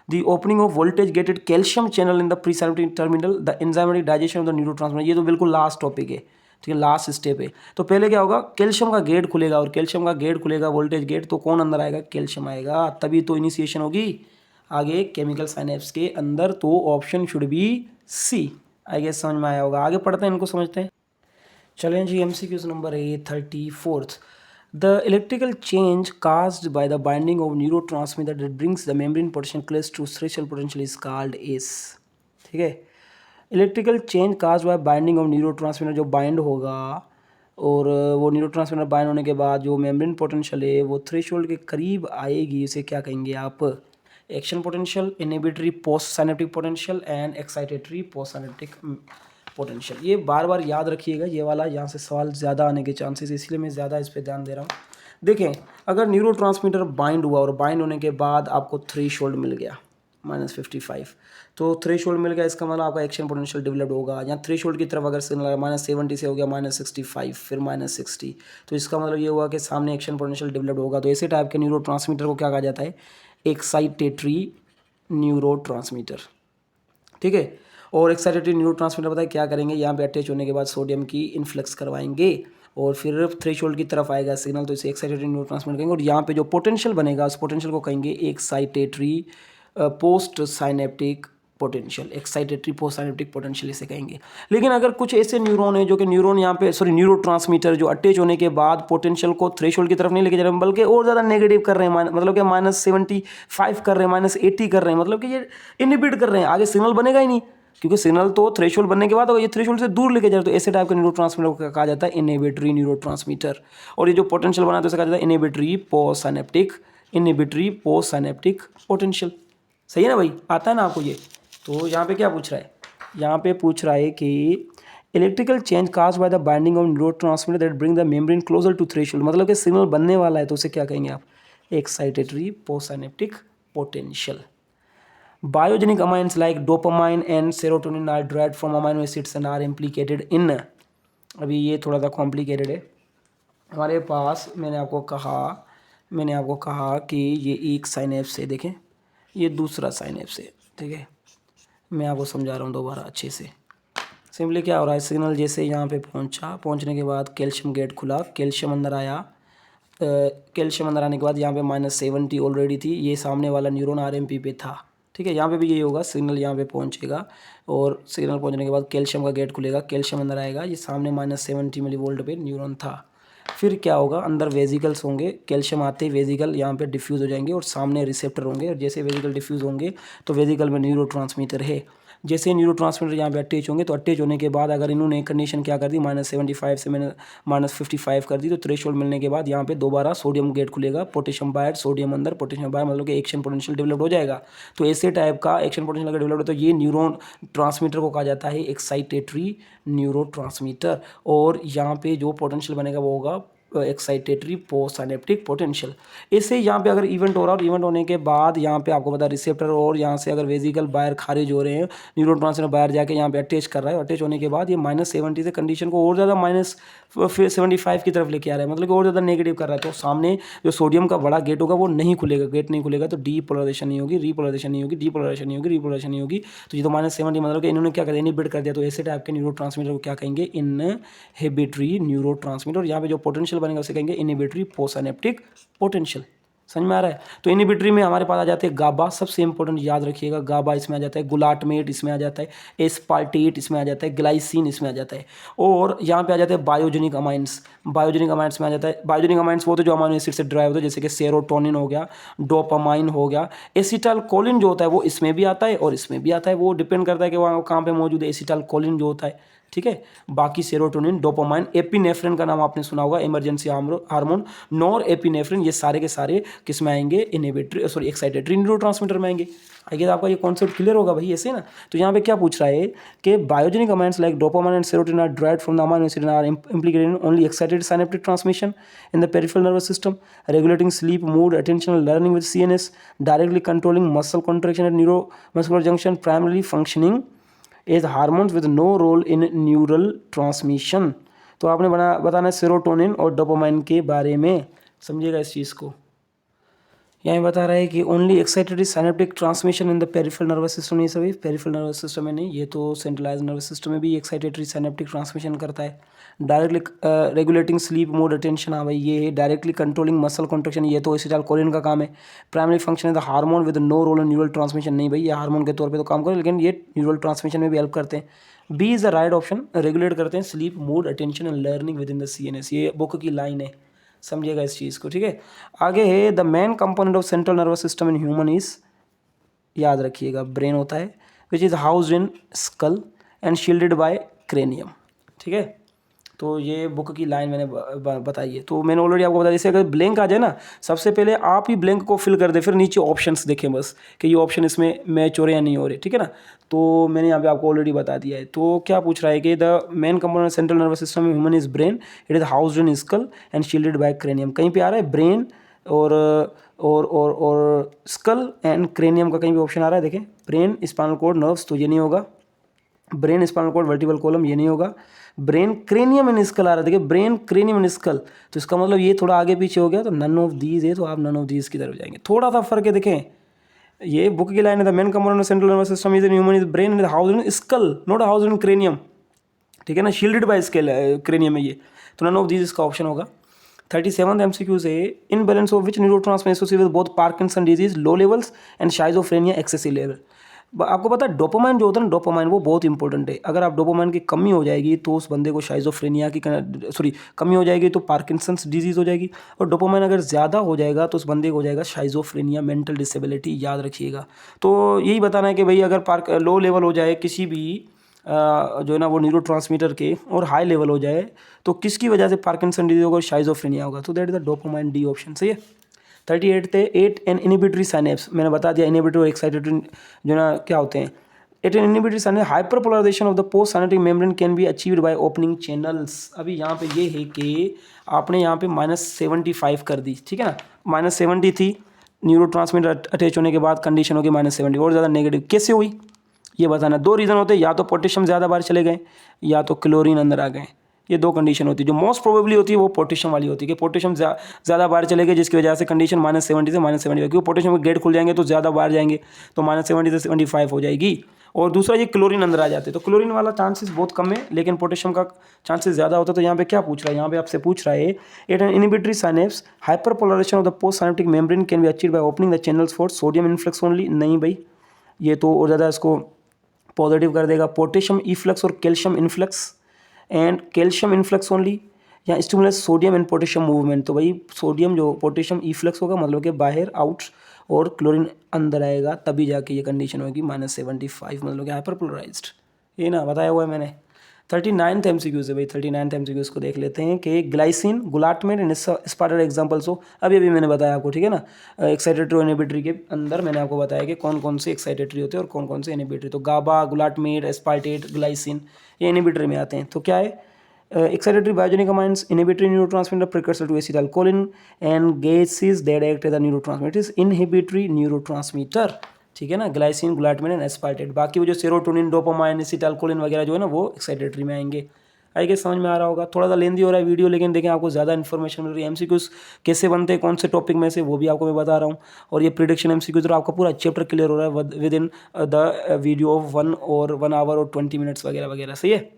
The opening of voltage gated calcium channel in the presynaptic terminal, the enzymatic digestion of the neurotransmitter. ये तो बिल्कुल लास्ट टॉपिक है, ठीक है, लास्ट स्टेप है। तो पहले क्या होगा, कैल्शियम का गेट खुलेगा, और कैल्शियम का गेट खुलेगा वोल्टेज गेट, तो कौन अंदर आएगा? कैल्शियम आएगा, तभी तो इनिशिएशन होगी आगे केमिकल साइनेप्स के अंदर। तो option should be C. I guess समझ में आया होगा। आगे पढ़ते हैं, इनको समझते हैं। चलें जी, MCQs number 34th। The electrical change caused by the binding of neurotransmitter that brings the membrane potential close to threshold potential is called as, ठीक है। Electrical change cause bye binding of neurotransmitter, जो bind होगा और वो neurotransmitter bind होने के बाद जो मेम्ब्रेन पोटेंशियल है वो थ्रेशोल्ड के करीब आएगी, उसे क्या कहेंगे आप? Action potential, inhibitory post synaptic potential and excitatory post synaptic potential. ये बार बार याद रखिएगा, ये वाला यहाँ से सवाल ज़्यादा आने के चांसेस, इसलिए मैं ज़्यादा इस पर ध्यान दे रहा हूँ। देखें, अगर न्यूरोट्रांसमीटर बाइंड हुआ और बाइंड होने के बाद आपको थ्रेशोल्ड मिल गया -55, तो थ्रेशोल्ड मिल गया, इसका मतलब आपका एक्शन पोटेंशियल डेवलप्ड होगा। या थ्रेशोल्ड की तरफ अगर सिग्नल -70 से हो गया -65, फिर -60, तो इसका मतलब ये हुआ कि सामने एक्शन पोटेंशियल डेवलप्ड होगा। तो ऐसे टाइप के न्यूरोट्रांसमीटर को क्या कहा जाता है? एक्साइटेटरी न्यूरोट्रांसमीटर, ठीक है। और एक्साइटेटरी न्यूरोट्रांसमीटर पता है क्या करेंगे? यहाँ पे अटैच होने के बाद सोडियम की इन्फ्लक्स करवाएंगे और फिर थ्रेशोल्ड की तरफ आएगा सिग्नल, तो इसे एक्साइटेटरी न्यूरोट्रांसमीटर कहेंगे। और यहाँ पे जो पोटेंशियल बनेगा उस पोटेंशियल को कहेंगे excitatory post synaptic potential, excitatory post synaptic potential इसे कहेंगे। लेकिन अगर कुछ ऐसे न्यूरॉन है जो कि न्यूरॉन यहाँ पे न्यूरोट्रांसमीटर जो अटैच होने के बाद पोटेंशियल को थ्रेशोल्ड की तरफ नहीं लेके जा रहे हैं, बल्कि और ज़्यादा नेगेटिव कर रहे हैं, मतलब कि -75 कर रहे हैं, -80 कर रहे हैं, मतलब कि ये इनहिबिट कर रहे हैं, आगे सिग्नल बनेगा ही नहीं, क्योंकि सिग्नल तो थ्रेशोल्ड बनने के बाद होगा, ये थ्रेशोल्ड से दूर लेके जा रहे, तो ऐसे टाइप के न्यूरोट्रांसमीटर को कहा जाता है इनहिबिटरी न्यूरोट्रांसमीटर। और ये जो पोटेंशियल बना है तो इसे कहा जाता है इनहिबिटरी पोस्ट साइनेप्टिक पोटेंशियल। सही है ना भाई, आता है ना आपको ये? तो यहाँ पे क्या पूछ रहा है? यहाँ पे पूछ रहा है कि electrical change cause by the binding of neurotransmitter that bring the membrane closer to threshold, मतलब कि सिग्नल बनने वाला है, तो उसे क्या कहेंगे आप? Excitatory post synaptic potential. Biogenic amines like dopamine and serotonin are derived from amino acids and are implicated in. अभी ये थोड़ा सा कॉम्प्लिकेटेड है हमारे पास। मैंने आपको कहा कि ये एक साइनेप्स है, देखें ये दूसरा साइनेप्स है, ठीक है। मैं आपको समझा रहा हूँ दोबारा अच्छे से। सिंपली क्या हो रहा है, सिग्नल जैसे यहाँ पे पहुँचने के बाद कैल्शियम गेट खुला, कैल्शियम अंदर आया, कैल्शियम अंदर आने के बाद यहाँ पे -70 ऑलरेडी थी, ये सामने वाला न्यूरॉन आरएमपी पे था, ठीक है। यहाँ पे भी यही होगा, सिग्नल यहाँ पे पहुँचेगा और सिग्नल पहुँचने के बाद कैल्शियम का गेट खुलेगा, कैल्शियम अंदर आएगा, ये सामने -70 मिली वोल्ट पे न्यूरॉन था। फिर क्या होगा, अंदर वेजिकल्स होंगे, कैल्शियम आते ही वेजिकल यहाँ पे डिफ्यूज़ हो जाएंगे और सामने रिसेप्टर होंगे, और जैसे वेजिकल डिफ्यूज़ होंगे तो वेजिकल में न्यूरोट्रांसमीटर है, जैसे न्यूरो ट्रांसमीटर यहाँ पे अटैच होंगे तो अटैच होने के बाद अगर इन्होंने कंडीशन क्या कर दी -75 से मैंने -55 कर दी, तो थ्रेशोल्ड मिलने के बाद यहाँ पे दोबारा सोडियम गेट खुलेगा, पोटेशियम बाहर, सोडियम अंदर, पोटेशियम बाहर, मतलब कि एक्शन पोटेंशियल डेवलप हो जाएगा। तो ऐसे टाइप का एक्शन पोटेंशियल अगर डेवलप हो तो ये न्यूरोन ट्रांसमीटर को कहा जाता है एक्साइटेटरी न्यूरो ट्रांसमीटर। और यहाँ पे जो पोटेंशियल बनेगा वो होगा एक्साइटेटरी पोस्ट साइनेप्टिक पोटेंशियल। इससे यहाँ पे अगर इवेंट हो रहा है और इवेंट होने के बाद यहाँ पे आपको पता है रिसेप्टर और यहाँ से अगर वेजिकल बाहर खारिज हो रहे हैं, न्यूरोट्रांसमीटर बाहर जाके यहाँ पे अटैच कर रहा है, अटैच होने के बाद ये -70 से कंडीशन को और ज़्यादा -75 की तरफ लेके आ रहा है, मतलब कि और ज़्यादा नेगेटिव कर रहा है। तो सामने जो सोडियम का बड़ा गेट होगा वो नहीं खुलेगा, गेट नहीं खुलेगा तो डीपोलराइजेशन नहीं होगी, रीपोलराइजेशन नहीं होगी, डीपोलराइजेशन नहीं होगी, रीपोलराइजेशन नहीं होगी। तो ये तो -70 मतलब कि इन्होंने क्या कर दिया, इनहिबिट कर दिया। तो ऐसे टाइप के न्यूरो ट्रांसमीटर को क्या कहेंगे, इनहिबिटरी न्यूरो ट्रांसमीटर। और यहाँ पे जो पोटेंशियल बनेगा उसे कहेंगे इनहिबिटरी पोस्टानेप्टिक पोटेंशियल। समझ में आ रहा है। तो इनहिबिटरी में हमारे पास आ जाते हैं गाबा, सबसे इंपॉर्टेंट याद रखिएगा, गाबा इसमें आ जाता है, गुलाटमेट इसमें आ जाता है, एस्पार्टेट इसमें आ जाता है, ग्लाइसिन इसमें आ जाता है। और यहाँ पे आ जाते हैं बायोजेनिक अमाइंस, बायोजेनिक अमाइंस में आ जाता है। बायोजेनिक अमाइंस वो होते हैं जो अमाइनो एसिड से ड्राइव होते हैं, जैसे कि सेरोटोनिन हो गया, डोपामाइन हो गया, एसिटाइलकोलिन जो होता है वो इसमें भी आता है और इसमें भी आता है, वो डिपेंड करता है कि वहाँ कहाँ पे मौजूद है एसिटाइलकोलिन जो होता है, ठीक है। बाकी सेरोटोनिन, डोपामाइन, एपिनेफ्रिन का नाम आपने सुना होगा, इमरजेंसी हार्मोन, नॉर एपिनेफ्रिन, ये सारे के सारे किस में आएंगे, इनहिबिटरी सॉरी एक्साइटेटरी न्यूरोट्रांसमीटर में आएंगे। आइए तो आपका ये कॉन्सेप्ट क्लियर होगा भाई, ऐसे ना। तो यहाँ पे क्या पूछ रहा है कि biogenic amines like dopamine and serotonin are derived from the amino acid and are implicated in only excited synaptic transmission in the peripheral nervous system, regulating sleep, mood, attention and learning with CNS, directly controlling muscle contraction at neuromuscular junction, primarily functioning as hormones with no role in neural transmission. तो आपने बताना है serotonin और dopamine के बारे में, समझिएगा इस चीज़ को। यहाँ बता रहा है कि only excited synaptic transmission in the peripheral nervous system, नहीं सभी पेरिफेरल नर्वस सिस्टम में नहीं, ये तो सेंट्रलाइज नर्वस सिस्टम में भी एक्साइटेटरी साइनेप्टिक ट्रांसमिशन करता है। Directly regulating sleep, mood, attention, हाँ भाई ये है। डायरेक्टली कंट्रोलिंग मसल कॉन्ट्रैक्शन, ये तो एसिटाइलकोलिन का काम है। प्राइमरी फंक्शन है the hormone with no role in neural transmission, नहीं भाई ये हार्मोन के तौर पे तो काम करे, लेकिन ये न्यूरल ट्रांसमिशन में भी हेल्प करते हैं। B is the right option, regulate करते हैं sleep, mood, attention and learning within the CNS, ये बुक की लाइन है, समझिएगा इस चीज़ को, ठीक है। आगे है the main component of central nervous system in human is, याद रखिएगा ब्रेन होता है, which is housed in skull and shielded by cranium, ठीक है। तो ये बुक की लाइन मैंने बताई है। तो मैंने ऑलरेडी आपको बताया, जैसे अगर ब्लैंक आ जाए ना, सबसे पहले आप ही ब्लैंक को फिल कर दे, फिर नीचे ऑप्शंस देखें बस कि ये ऑप्शन इसमें मैच हो रहे या नहीं हो रहे, ठीक है ना। तो मैंने यहाँ पे आपको ऑलरेडी बता दिया है। तो क्या पूछ रहा है कि the main component central nervous system में human is brain, it is housed in skull and shielded by cranium. कहीं पे आ रहा है ब्रेन और स्कल एंड क्रेनियम का कहीं भी ऑप्शन आ रहा है, देखें ब्रेन, स्पाइनल कॉर्ड, नर्व्स, तो ये नहीं होगा। Brain, spinal cord, vertebral column, ये नहीं होगा। ब्रेन, क्रेनियम एंड स्कल आ रहा है, देखिए ब्रेन, क्रेनियम एंड स्कल, तो इसका मतलब ये थोड़ा आगे पीछे हो गया, तो नन ऑफ दीज है, तो आप नन ऑफ दीज की तरफ जाएंगे। थोड़ा सा फर्क है, देखें ये बुक की लाइन है, the main component of central nervous system is in human is brain and housed in school, not housed in cranium, ठीक है ना, शील्डेड बाय स्केल क्रेनियम है ये, तो नन ऑफ दीज इसका ऑप्शन होगा। 37th MCQ से imbalance of which neurotransmitter associated with both Parkinson disease, low levels and schizophrenia excessive level. आपको पता है डोपामाइन जो होता है ना, डोपामाइन वो बहुत इंपॉर्टेंट है। अगर आप डोपामाइन की कमी हो जाएगी तो उस बंदे को शाइजोफ्रेनिया की कमी हो जाएगी तो पार्किंसंस डिजीज़ हो जाएगी, और डोपामाइन अगर ज़्यादा हो जाएगा तो उस बंदे को हो जाएगा शाइजोफ्रेनिया, मेंटल डिसेबिलिटी, याद रखिएगा। तो यही बताना है कि भाई अगर लो लेवल हो जाए किसी भी जो है ना वो न्यूरोट्रांसमीटर के, और हाई लेवल हो जाए तो किसकी वजह से पार्किंसन डिजीज होगा और शाइजोफ्रेनिया होगा, तो that is the dopamine, D option सही है। 38 थे 8 एन इनहिबिटरी साइनेप्स, मैंने बता दिया इनहिबिटरी और एक्साइटेटरी जो ना क्या होते हैं। 8 an inhibitory synapse, hyperpolarization of the postsynaptic membrane can be achieved by opening channels. अभी यहाँ पे ये है कि आपने यहाँ पे -75 कर दी, ठीक है ना, -70 थी, न्यूरोट्रांसमीटर अटैच होने के बाद कंडीशन होगी -70, और ज़्यादा नेगेटिव कैसे हुई ये बताना। दो रीज़न होते हैं, या तो पोटेशियम ज़्यादा बाहर चले गए या तो क्लोरीन अंदर आ गए, ये दो कंडीशन होती है। जो मोस्ट प्रोबेबली होती है वो पोटेशियम वाली होती है कि पोटेशियम ज़्यादा बाहर चले गए, जिसकी वजह से कंडीशन -70 से -75, क्योंकि पोटेशियम के गेट खुल जाएंगे तो ज़्यादा बाहर जाएंगे, तो -70 से 75 हो जाएगी। और दूसरा ये क्लोरीन अंदर आ जाते हैं, तो क्लोरीन वाला चांसेस बहुत कम है, लेकिन पोटेशियम का चांसेस ज़्यादा होता है। तो यहाँ पे क्या पूछ रहा है, यहाँ पे आपसे पूछ रहा है at an inhibitory synapse hyperpolarization of the postsynaptic membrane can be achieved by opening the channels for sodium influx only. नहीं भाई, ये तो और ज़्यादा इसको पॉजिटिव कर देगा। पोटेशियम इफ्लक्स और calcium influx and calcium influx only, यहाँ stimulus sodium and potassium movement, तो भाई सोडियम जो पोटेशियम इफ्लक्स होगा मतलब कि बाहर आउट और क्लोरीन अंदर आएगा, तभी जाके ये कंडीशन होगी -75 मतलब कि हाइपरपोलराइज्ड। ये ना बताया हुआ है मैंने। 39th MCQ से भाई 39th MCQ को देख लेते हैं कि ग्लाइसिन गुलाटमेट एंड स्पार्टर एग्जांपल्स हो। अभी मैंने बताया आपको, ठीक है ना, एक्साइटेटरी और इनहिबिटरी के अंदर मैंने आपको बताया कि कौन कौन से एक्साइटेटरी होते हैं और कौन कौन से इनहिबिटरी। तो गाबा, गुलाटमेट, एस्पार्टेट, ग्लाइसिन ये इनहिबिटरी में आते हैं। तो क्या है, excitatory biogenic amines, inhibitory neurotransmitter precursor to acetylcholine and gases that act as a neurotransmitter is inhibitory neurotransmitter, ठीक है ना, ग्लाइसिन, ग्लूटामेट एंड एस्पार्टेट। बाकी वो जो सेरोटोनिन, डोपामाइन, एसिटाइलकोलिन वगैरह जो है ना वो एक्साइटेटरी में आएंगे। आई गेस समझ में आ रहा होगा। थोड़ा सा लेंदी हो रहा है वीडियो, लेकिन देखें आपको ज़्यादा इन्फॉर्मेशन मिल रही है। एमसीक्यूज कैसे बनते हैं, कौन से टॉपिक में से, वो भी आपको मैं बता रहा हूँ। और ये प्रिडिक्शन एमसीक्यूज तो आपका पूरा चैप्टर क्लियर हो रहा है within the video of 1 hour और 20 मिनट्स वगैरह वगैरह। सही है,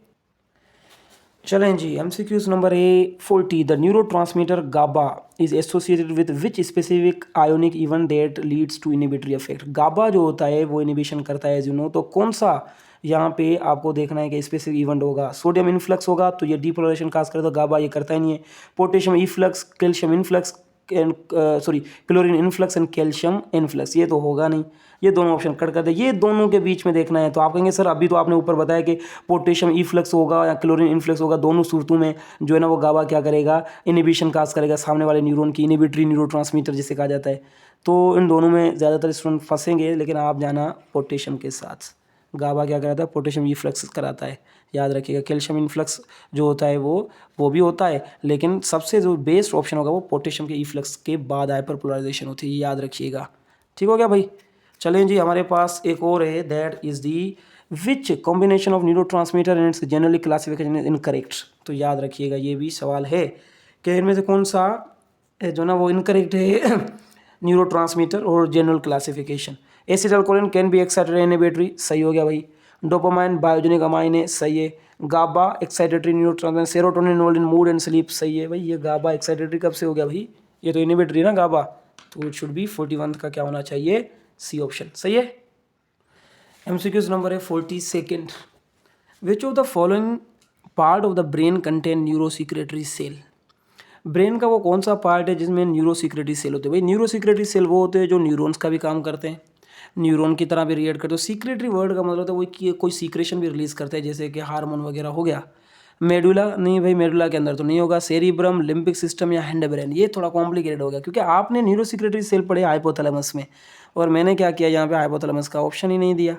चलें जी। MCQs नंबर A40, the neurotransmitter GABA is associated with which specific ionic event that leads to inhibitory effect. GABA जो होता है वो इनिबिशन करता है यू नो, तो कौन सा यहाँ पे आपको देखना है कि स्पेसिफिक इवेंट होगा। सोडियम इनफ्लक्स होगा तो ये डीपोलराइजेशन काज करे, तो गाबा ये करता ही नहीं है। Potassium efflux, calcium influx and chlorine influx and calcium influx, ये तो होगा नहीं। ये दोनों ऑप्शन कट कर दे, ये दोनों के बीच में देखना है। तो आप कहेंगे सर अभी तो आपने ऊपर बताया कि पोटेशियम इफ्लक्स होगा या क्लोरीन इनफ्लक्स होगा, दोनों सूरतों में जो है ना वो गाबा क्या करेगा, इनिबिशन काज करेगा सामने वाले न्यूरॉन की, इनिबिटरी न्यूरोट्रांसमीटर जिसे कहा जाता है। तो इन दोनों में ज़्यादातर स्टूडेंट फंसेंगे, लेकिन आप जाना पोटेशियम के साथ। गाबा क्या कराता है, पोटेशियम इफ्लक्स कराता है, याद रखिएगा। कैल्शियम इनफ्लक्स जो होता है वो भी होता है, लेकिन सबसे जो बेस्ट ऑप्शन होगा वो पोटेशियम के इफ्लक्स के बाद हाइपरपोलराइजेशन होती है, याद रखिएगा। ठीक हो गया भाई। चलें जी, हमारे पास एक और है, that is the which combination of neuro transmitter and it's generally classification is incorrect. तो याद रखिएगा ये भी सवाल है कि इनमें से कौन सा जो ना वो इनकरेक्ट है न्यूरो ट्रांसमीटर और general classification. Acetylcholine can be excitatory inhibitory, सही हो गया भाई। डोपामाइन बायोजेनिक अमाइन है, सही है। GABA excitatory neurotransmitter, serotonin involved in mood and sleep, सही है भाई। ये गाबा एक्साइटेटरी कब से हो गया भाई, ये तो इनहिबिटरी ना गाबा, तो इट शुड बी 41 का क्या होना चाहिए, सी ऑप्शन, सही है। MCQs नंबर है 42, which of the following part of the brain contain neurosecretory cell. Brain का वो कौन सा पार्ट है जिसमें न्यूरोसिक्रेटरी सेल होते हैं। भाई न्यूरोसिक्रेटरी सेल वो होते हैं जो न्यूरॉन्स का भी काम करते हैं, न्यूरॉन की तरह भी रिएक्ट करते हैं। सीक्रेटरी वर्ड का मतलब होता है वो कि कोई सीक्रेशन भी रिलीज करते हैं, जैसे कि हार्मोन वगैरह हो गया। मेडुला नहीं भाई, मेडुला के अंदर तो नहीं होगा। सेरिब्रम, लिम्बिक सिस्टम या हैंड ब्रेन, ये थोड़ा कॉम्प्लिकेटेड हो गया क्योंकि आपने न्यूरोसिक्रेटरी सेल पढ़े हाइपोथैलेमस में, और मैंने क्या किया यहाँ पे हाइपोथैलेमस का ऑप्शन ही नहीं दिया।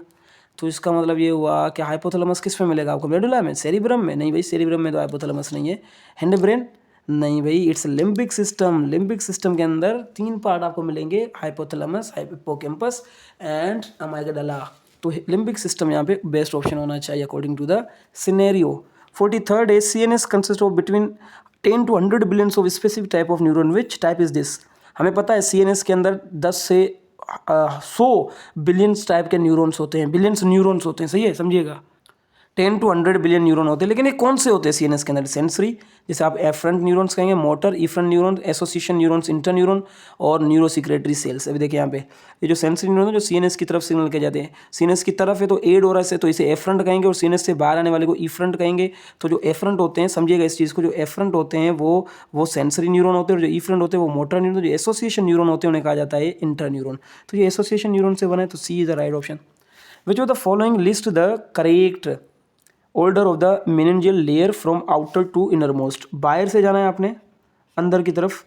तो इसका मतलब ये हुआ कि हाइपोथैलेमस किस में मिलेगा आपको, मेडुला में, सेरिब्रम में नहीं भाई, सेरिब्रम में तो हाइपोथैलेमस नहीं है। हैंड ब्रेन नहीं भाई, it's limbic system. Limbic system के अंदर 3 पार्ट आपको मिलेंगे, हाइपोथैलेमस, हिप्पोकैम्पस एंड अमाइगडाला। तो लिम्बिक सिस्टम यहाँ पे बेस्ट ऑप्शन होना चाहिए according to the scenario. 43rd is CNS consists of between 10 to 100 billions of specific type of neuron. Which type is this? हमें पता है CNS के अंदर 10 से 100 बिलियंस टाइप के न्यूरॉन्स होते हैं, बिलियंस न्यूरॉन्स होते हैं, सही है, समझिएगा। 10 to 100 बिलियन न्यूरॉन होते हैं, लेकिन ये कौन से होते हैं सीएनएस के अंदर। सेंसरी, जैसे आप एफरंट न्यूरॉन्स कहेंगे, motor efferent neuron, association neurons, inter neuron और न्यूरोसिक्रेटरी सेल्स। अभी देखिए यहाँ पे ये जो सेंसरी न्यूरॉन है जो सीएनएस की तरफ सिग्नल के जाते हैं, सीएनएस की तरफ है तो एड हो रहा है, तो इसे एफरंट कहेंगे, और सीएनएस से बाहर आने वाले को इफरंट कहेंगे। तो जो एफरंट होते हैं, समझिएगा इस चीज़ को, जो एफरंट होते हैं वो सेंसरी न्यूरॉन होते हैं, और जो इफरंट होते हैं वो मोटर न्यूरॉन, जो एसोसिएशन न्यूरॉन होते हैं उन्हें कहा जाता है इंटर न्यूरॉन। तो ये एसोसिएशन न्यूरॉन से बना है, तो C is the right option. Which of the following list the correct order of the meningeal layer from outer to innermost. बाहर से जाना है आपने अंदर की तरफ,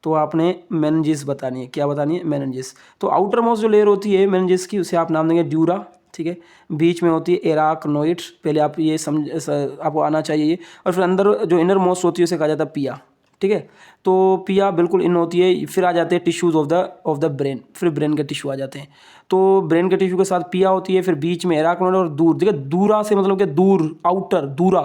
तो आपने मेनिंजिस बतानी है। क्या बतानी है, मेनिंजिस। तो आउटर मोस्ट जो लेयर होती है मेनिंजिस की, उसे आप नाम देंगे ड्यूरा, ठीक है। बीच में होती है एराकनोइड, पहले आप ये समझ आपको आना चाहिए ये। और फिर अंदर जो इनर मोस्ट होती है उसे कहा जाता है पिया, ठीक है। तो पिया बिल्कुल इन होती है। फिर आ जाते हैं टिश्यूज़ ऑफ द ब्रेन, फिर ब्रेन के टिश्यू आ जाते हैं। तो ब्रेन के टिश्यू के साथ पिया होती है, फिर बीच में एराकनोइड और दूर, देखिए दूरा से मतलब कि दूर, आउटर, दूरा,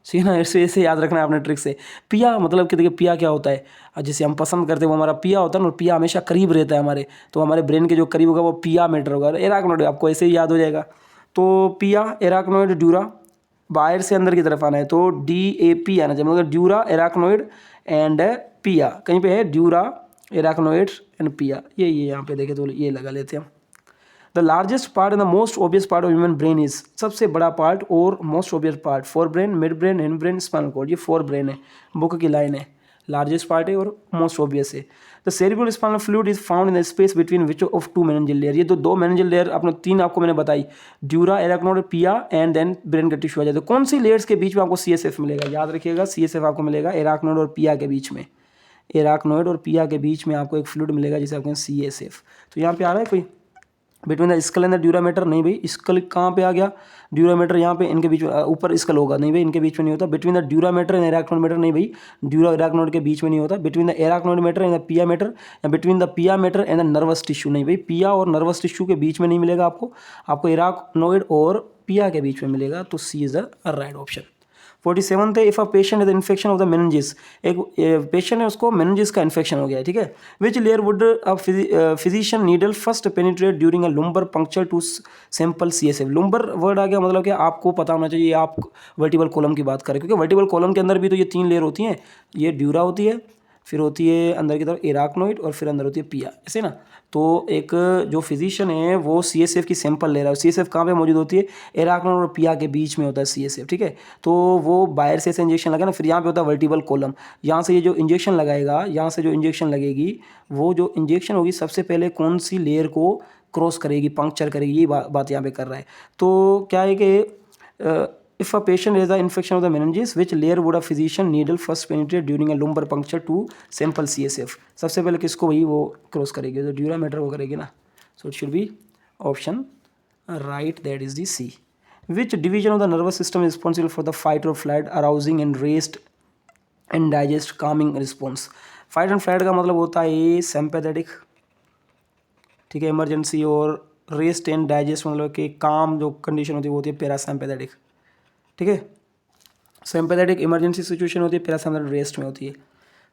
सही ना। ऐसे याद रखना है आपने ट्रिक से। पिया मतलब कि देखिए पिया क्या होता है, जिसे हम पसंद करते हैं वो हमारा पिया होता है ना, और पिया हमेशा करीब रहता है हमारे, तो हमारे ब्रेन के जो करीब होगा वो पिया मैटर होगा। एराकनोइड आपको ऐसे ही याद हो जाएगा। तो पिया, एराकनोइड, ड्यूरा, बाहर से अंदर की तरफ आना है तो DAP आना चाहिए, मतलब ड्यूरा, एराकनोइड एंड पिया। कहीं पे है ड्यूरा, एराकनोइड एंड पिया, ये यहाँ पे देखे तो ये लगा लेते हैं हम। The largest part and the most obvious part of human brain is, सबसे बड़ा पार्ट और most obvious part, forebrain, midbrain, hindbrain, spinal cord, ये फोर ब्रेन है, बुक की लाइन है, लार्जेस्ट पार्ट है और मोस्ट ऑब्वियस है। The cerebral spinal fluid is found in the space between which of two meningeal layer, ये तो दो मेनिंजियल लेयर अपने तीन आपको मैंने बताई, ड्यूरा, एराक्नोड, पिया एंड देन ब्रेन का टिश्यू आ जाता है। कौन सी लेयर्स के बीच में आपको CSF मिलेगा, याद रखिएगा CSF आपको मिलेगा एराक्नोड और पिया के बीच में, एराक्नोइड और पिया के बीच में आपको एक फ्लूइड मिलेगा जिसे आप कहते हैं CSF। तो यहाँ पे आ रहा है कोई between the skull and the dura mater, नहीं भाई स्कल कहाँ पे आ गया, ड्यूरामीटर यहाँ पे, इनके बीच में ऊपर स्कल होगा, नहीं भाई इनके बीच में नहीं होता। Between the dura mater and arachnoid mater, नहीं भाई ड्यूरा एराक्नोइड के बीच में नहीं होता। Between the arachnoid mater and the pia mater, या between the pia mater and the nervous tissue, नहीं भाई पिया और नर्वस टिश्यू के बीच में नहीं मिलेगा आपको एराक्नोइड और पिया के बीच में मिलेगा। तो C is the right option. 47 थे, if a patient is infection of the meninges, एक पेशेंट है उसको मेनिंजिस का इन्फेक्शन हो गया है, ठीक है, which layer would a physician needle first penetrate during a lumbar puncture to sample CSF। Lumbar word आ गया, मतलब कि आपको पता होना चाहिए आप वर्टिबल कॉलम की बात करें, क्योंकि वर्टिबल कॉलम के अंदर भी तो ये तीन लेयर होती हैं, ये ड्यूरा होती है, फिर होती है अंदर की तरफ एराक्नोइड और फिर अंदर होती है पिया, ऐसे ना। तो एक जो फिजिशियन है वो CSF की सैंपल ले रहा है, CSF कहाँ पे मौजूद होती है, एराक्नोइड और पिया के बीच में होता है CSF, ठीक है। तो वो बाहर से ऐसे इंजेक्शन लगा ना, फिर यहाँ पे होता है वर्टिबल कॉलम, यहाँ से ये जो इंजेक्शन लगाएगा, यहाँ से जो इंजेक्शन लगेगी, वो जो इंजेक्शन होगी सबसे पहले कौन सी लेयर को क्रॉस करेगी, पंक्चर करेगी, ये बात यहाँ पे कर रहा है। तो क्या है कि if a patient has the infection of the meninges, which layer would a physician needle first penetrate during a lumbar puncture to sample CSF? सबसे पहले किसको वही वो क्रॉस करेगी, जो ड्यूरा मैटर वो करेगी ना। So it should B option right, that is the C। Which division of the nervous system is responsible for the fight or flight, arousing and rest and digest, calming response? Fight and flight का मतलब होता है sympathetic, ठीक है, emergency, और rest and digest मतलब कि काम जो कंडीशन होती है वो होती है पैरासिम्पैथेटिक, ठीक है। सिंपैथेटिक इमरजेंसी सिचुएशन होती है, पैरासिम्पैथेटिक रेस्ट में होती है।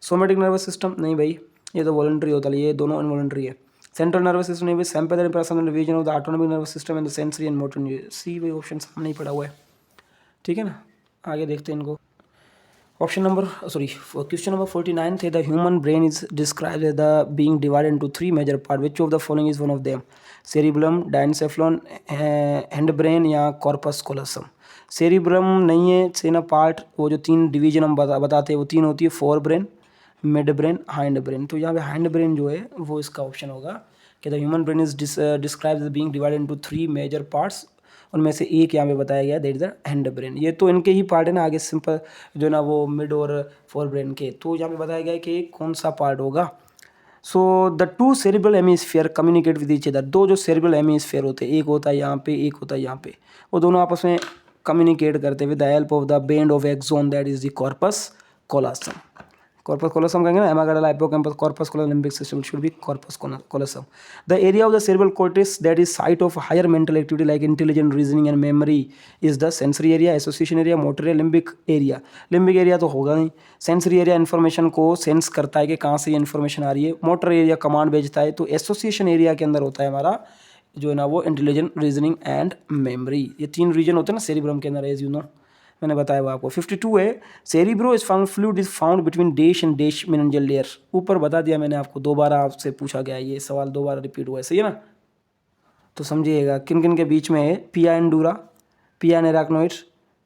सोमेटिक नर्वस सिस्टम, नहीं भाई ये तो वॉलंटरी होता है, ये दोनों इनवॉलंटरी है। सेंट्रल नर्वस सिस्टम, नहीं भाई sympathetic parasympathetic division of the autonomic nervous system and the sensory and motor neuron. C भाई ऑप्शन सामने ही पड़ा हुआ है, ठीक है ना। आगे देखते हैं इनको। क्वेश्चन नंबर 49 थे, the human brain is described as the being divided into three major part, which of the following is one of them, cerebellum, diencephalon, hindbrain या कॉर्पस कोलोसम। सेरिब्रम नहीं है, सेना पार्ट, वो जो तीन division हम बताते हैं वो तीन होती है, fore brain, mid brain, hind brain. तो यहाँ पे हाइंड ब्रेन जो है वो इसका ऑप्शन होगा कि the human brain is described as being divided into three major parts, उनमें से एक यहाँ पे बताया गया, that is the hand brain. ये तो इनके ही पार्ट है ना, आगे सिंपल जो ना वो मिड और फोर ब्रेन के, तो यहाँ पे बताया गया है कि कौन सा पार्ट होगा। So the two cerebral hemisphere communicate with each other, दो जो सेरिब्रल हेमिस्फीयर होते हैं, एक होता है यहाँ पे, एक होता है यहाँ पे, वो दोनों आपस में कम्युनिकेट करते with the help of the band of axon, that is the corpus callosum. Corpus callosum कहेंगे ना, amygdala, hippocampus, corpus callosum, limbic system, should be corpus callosum. The area of the cerebral cortex that is site of higher mental activity like intelligent reasoning and memory is the sensory area, association area, motor area, limbic area. Limbic area तो होगा नहीं, sensory area information को sense करता है कि कहाँ से ये इन्फॉर्मेशन आ रही है, मोटर एरिया कमांड भेजता है, तो एसोसिएशन एरिया के अंदर होता है हमारा जो है ना वो इंटेलिजेंट रीजनिंग एंड मेमोरी। ये तीन रीजन होते हैं ना सेरिब्रम के अंदर, एज यू नो मैंने बताया हुआ आपको। 52 है, cerebro is found fluid is found between dash and dash meningeal layer. ऊपर बता दिया मैंने आपको, दोबारा आपसे पूछा गया ये सवाल, दोबारा रिपीट हुआ है, सही है ना। तो समझिएगा किन किन के बीच में है, पिया एंड डूरा, पिया एंड एराक्नोइड,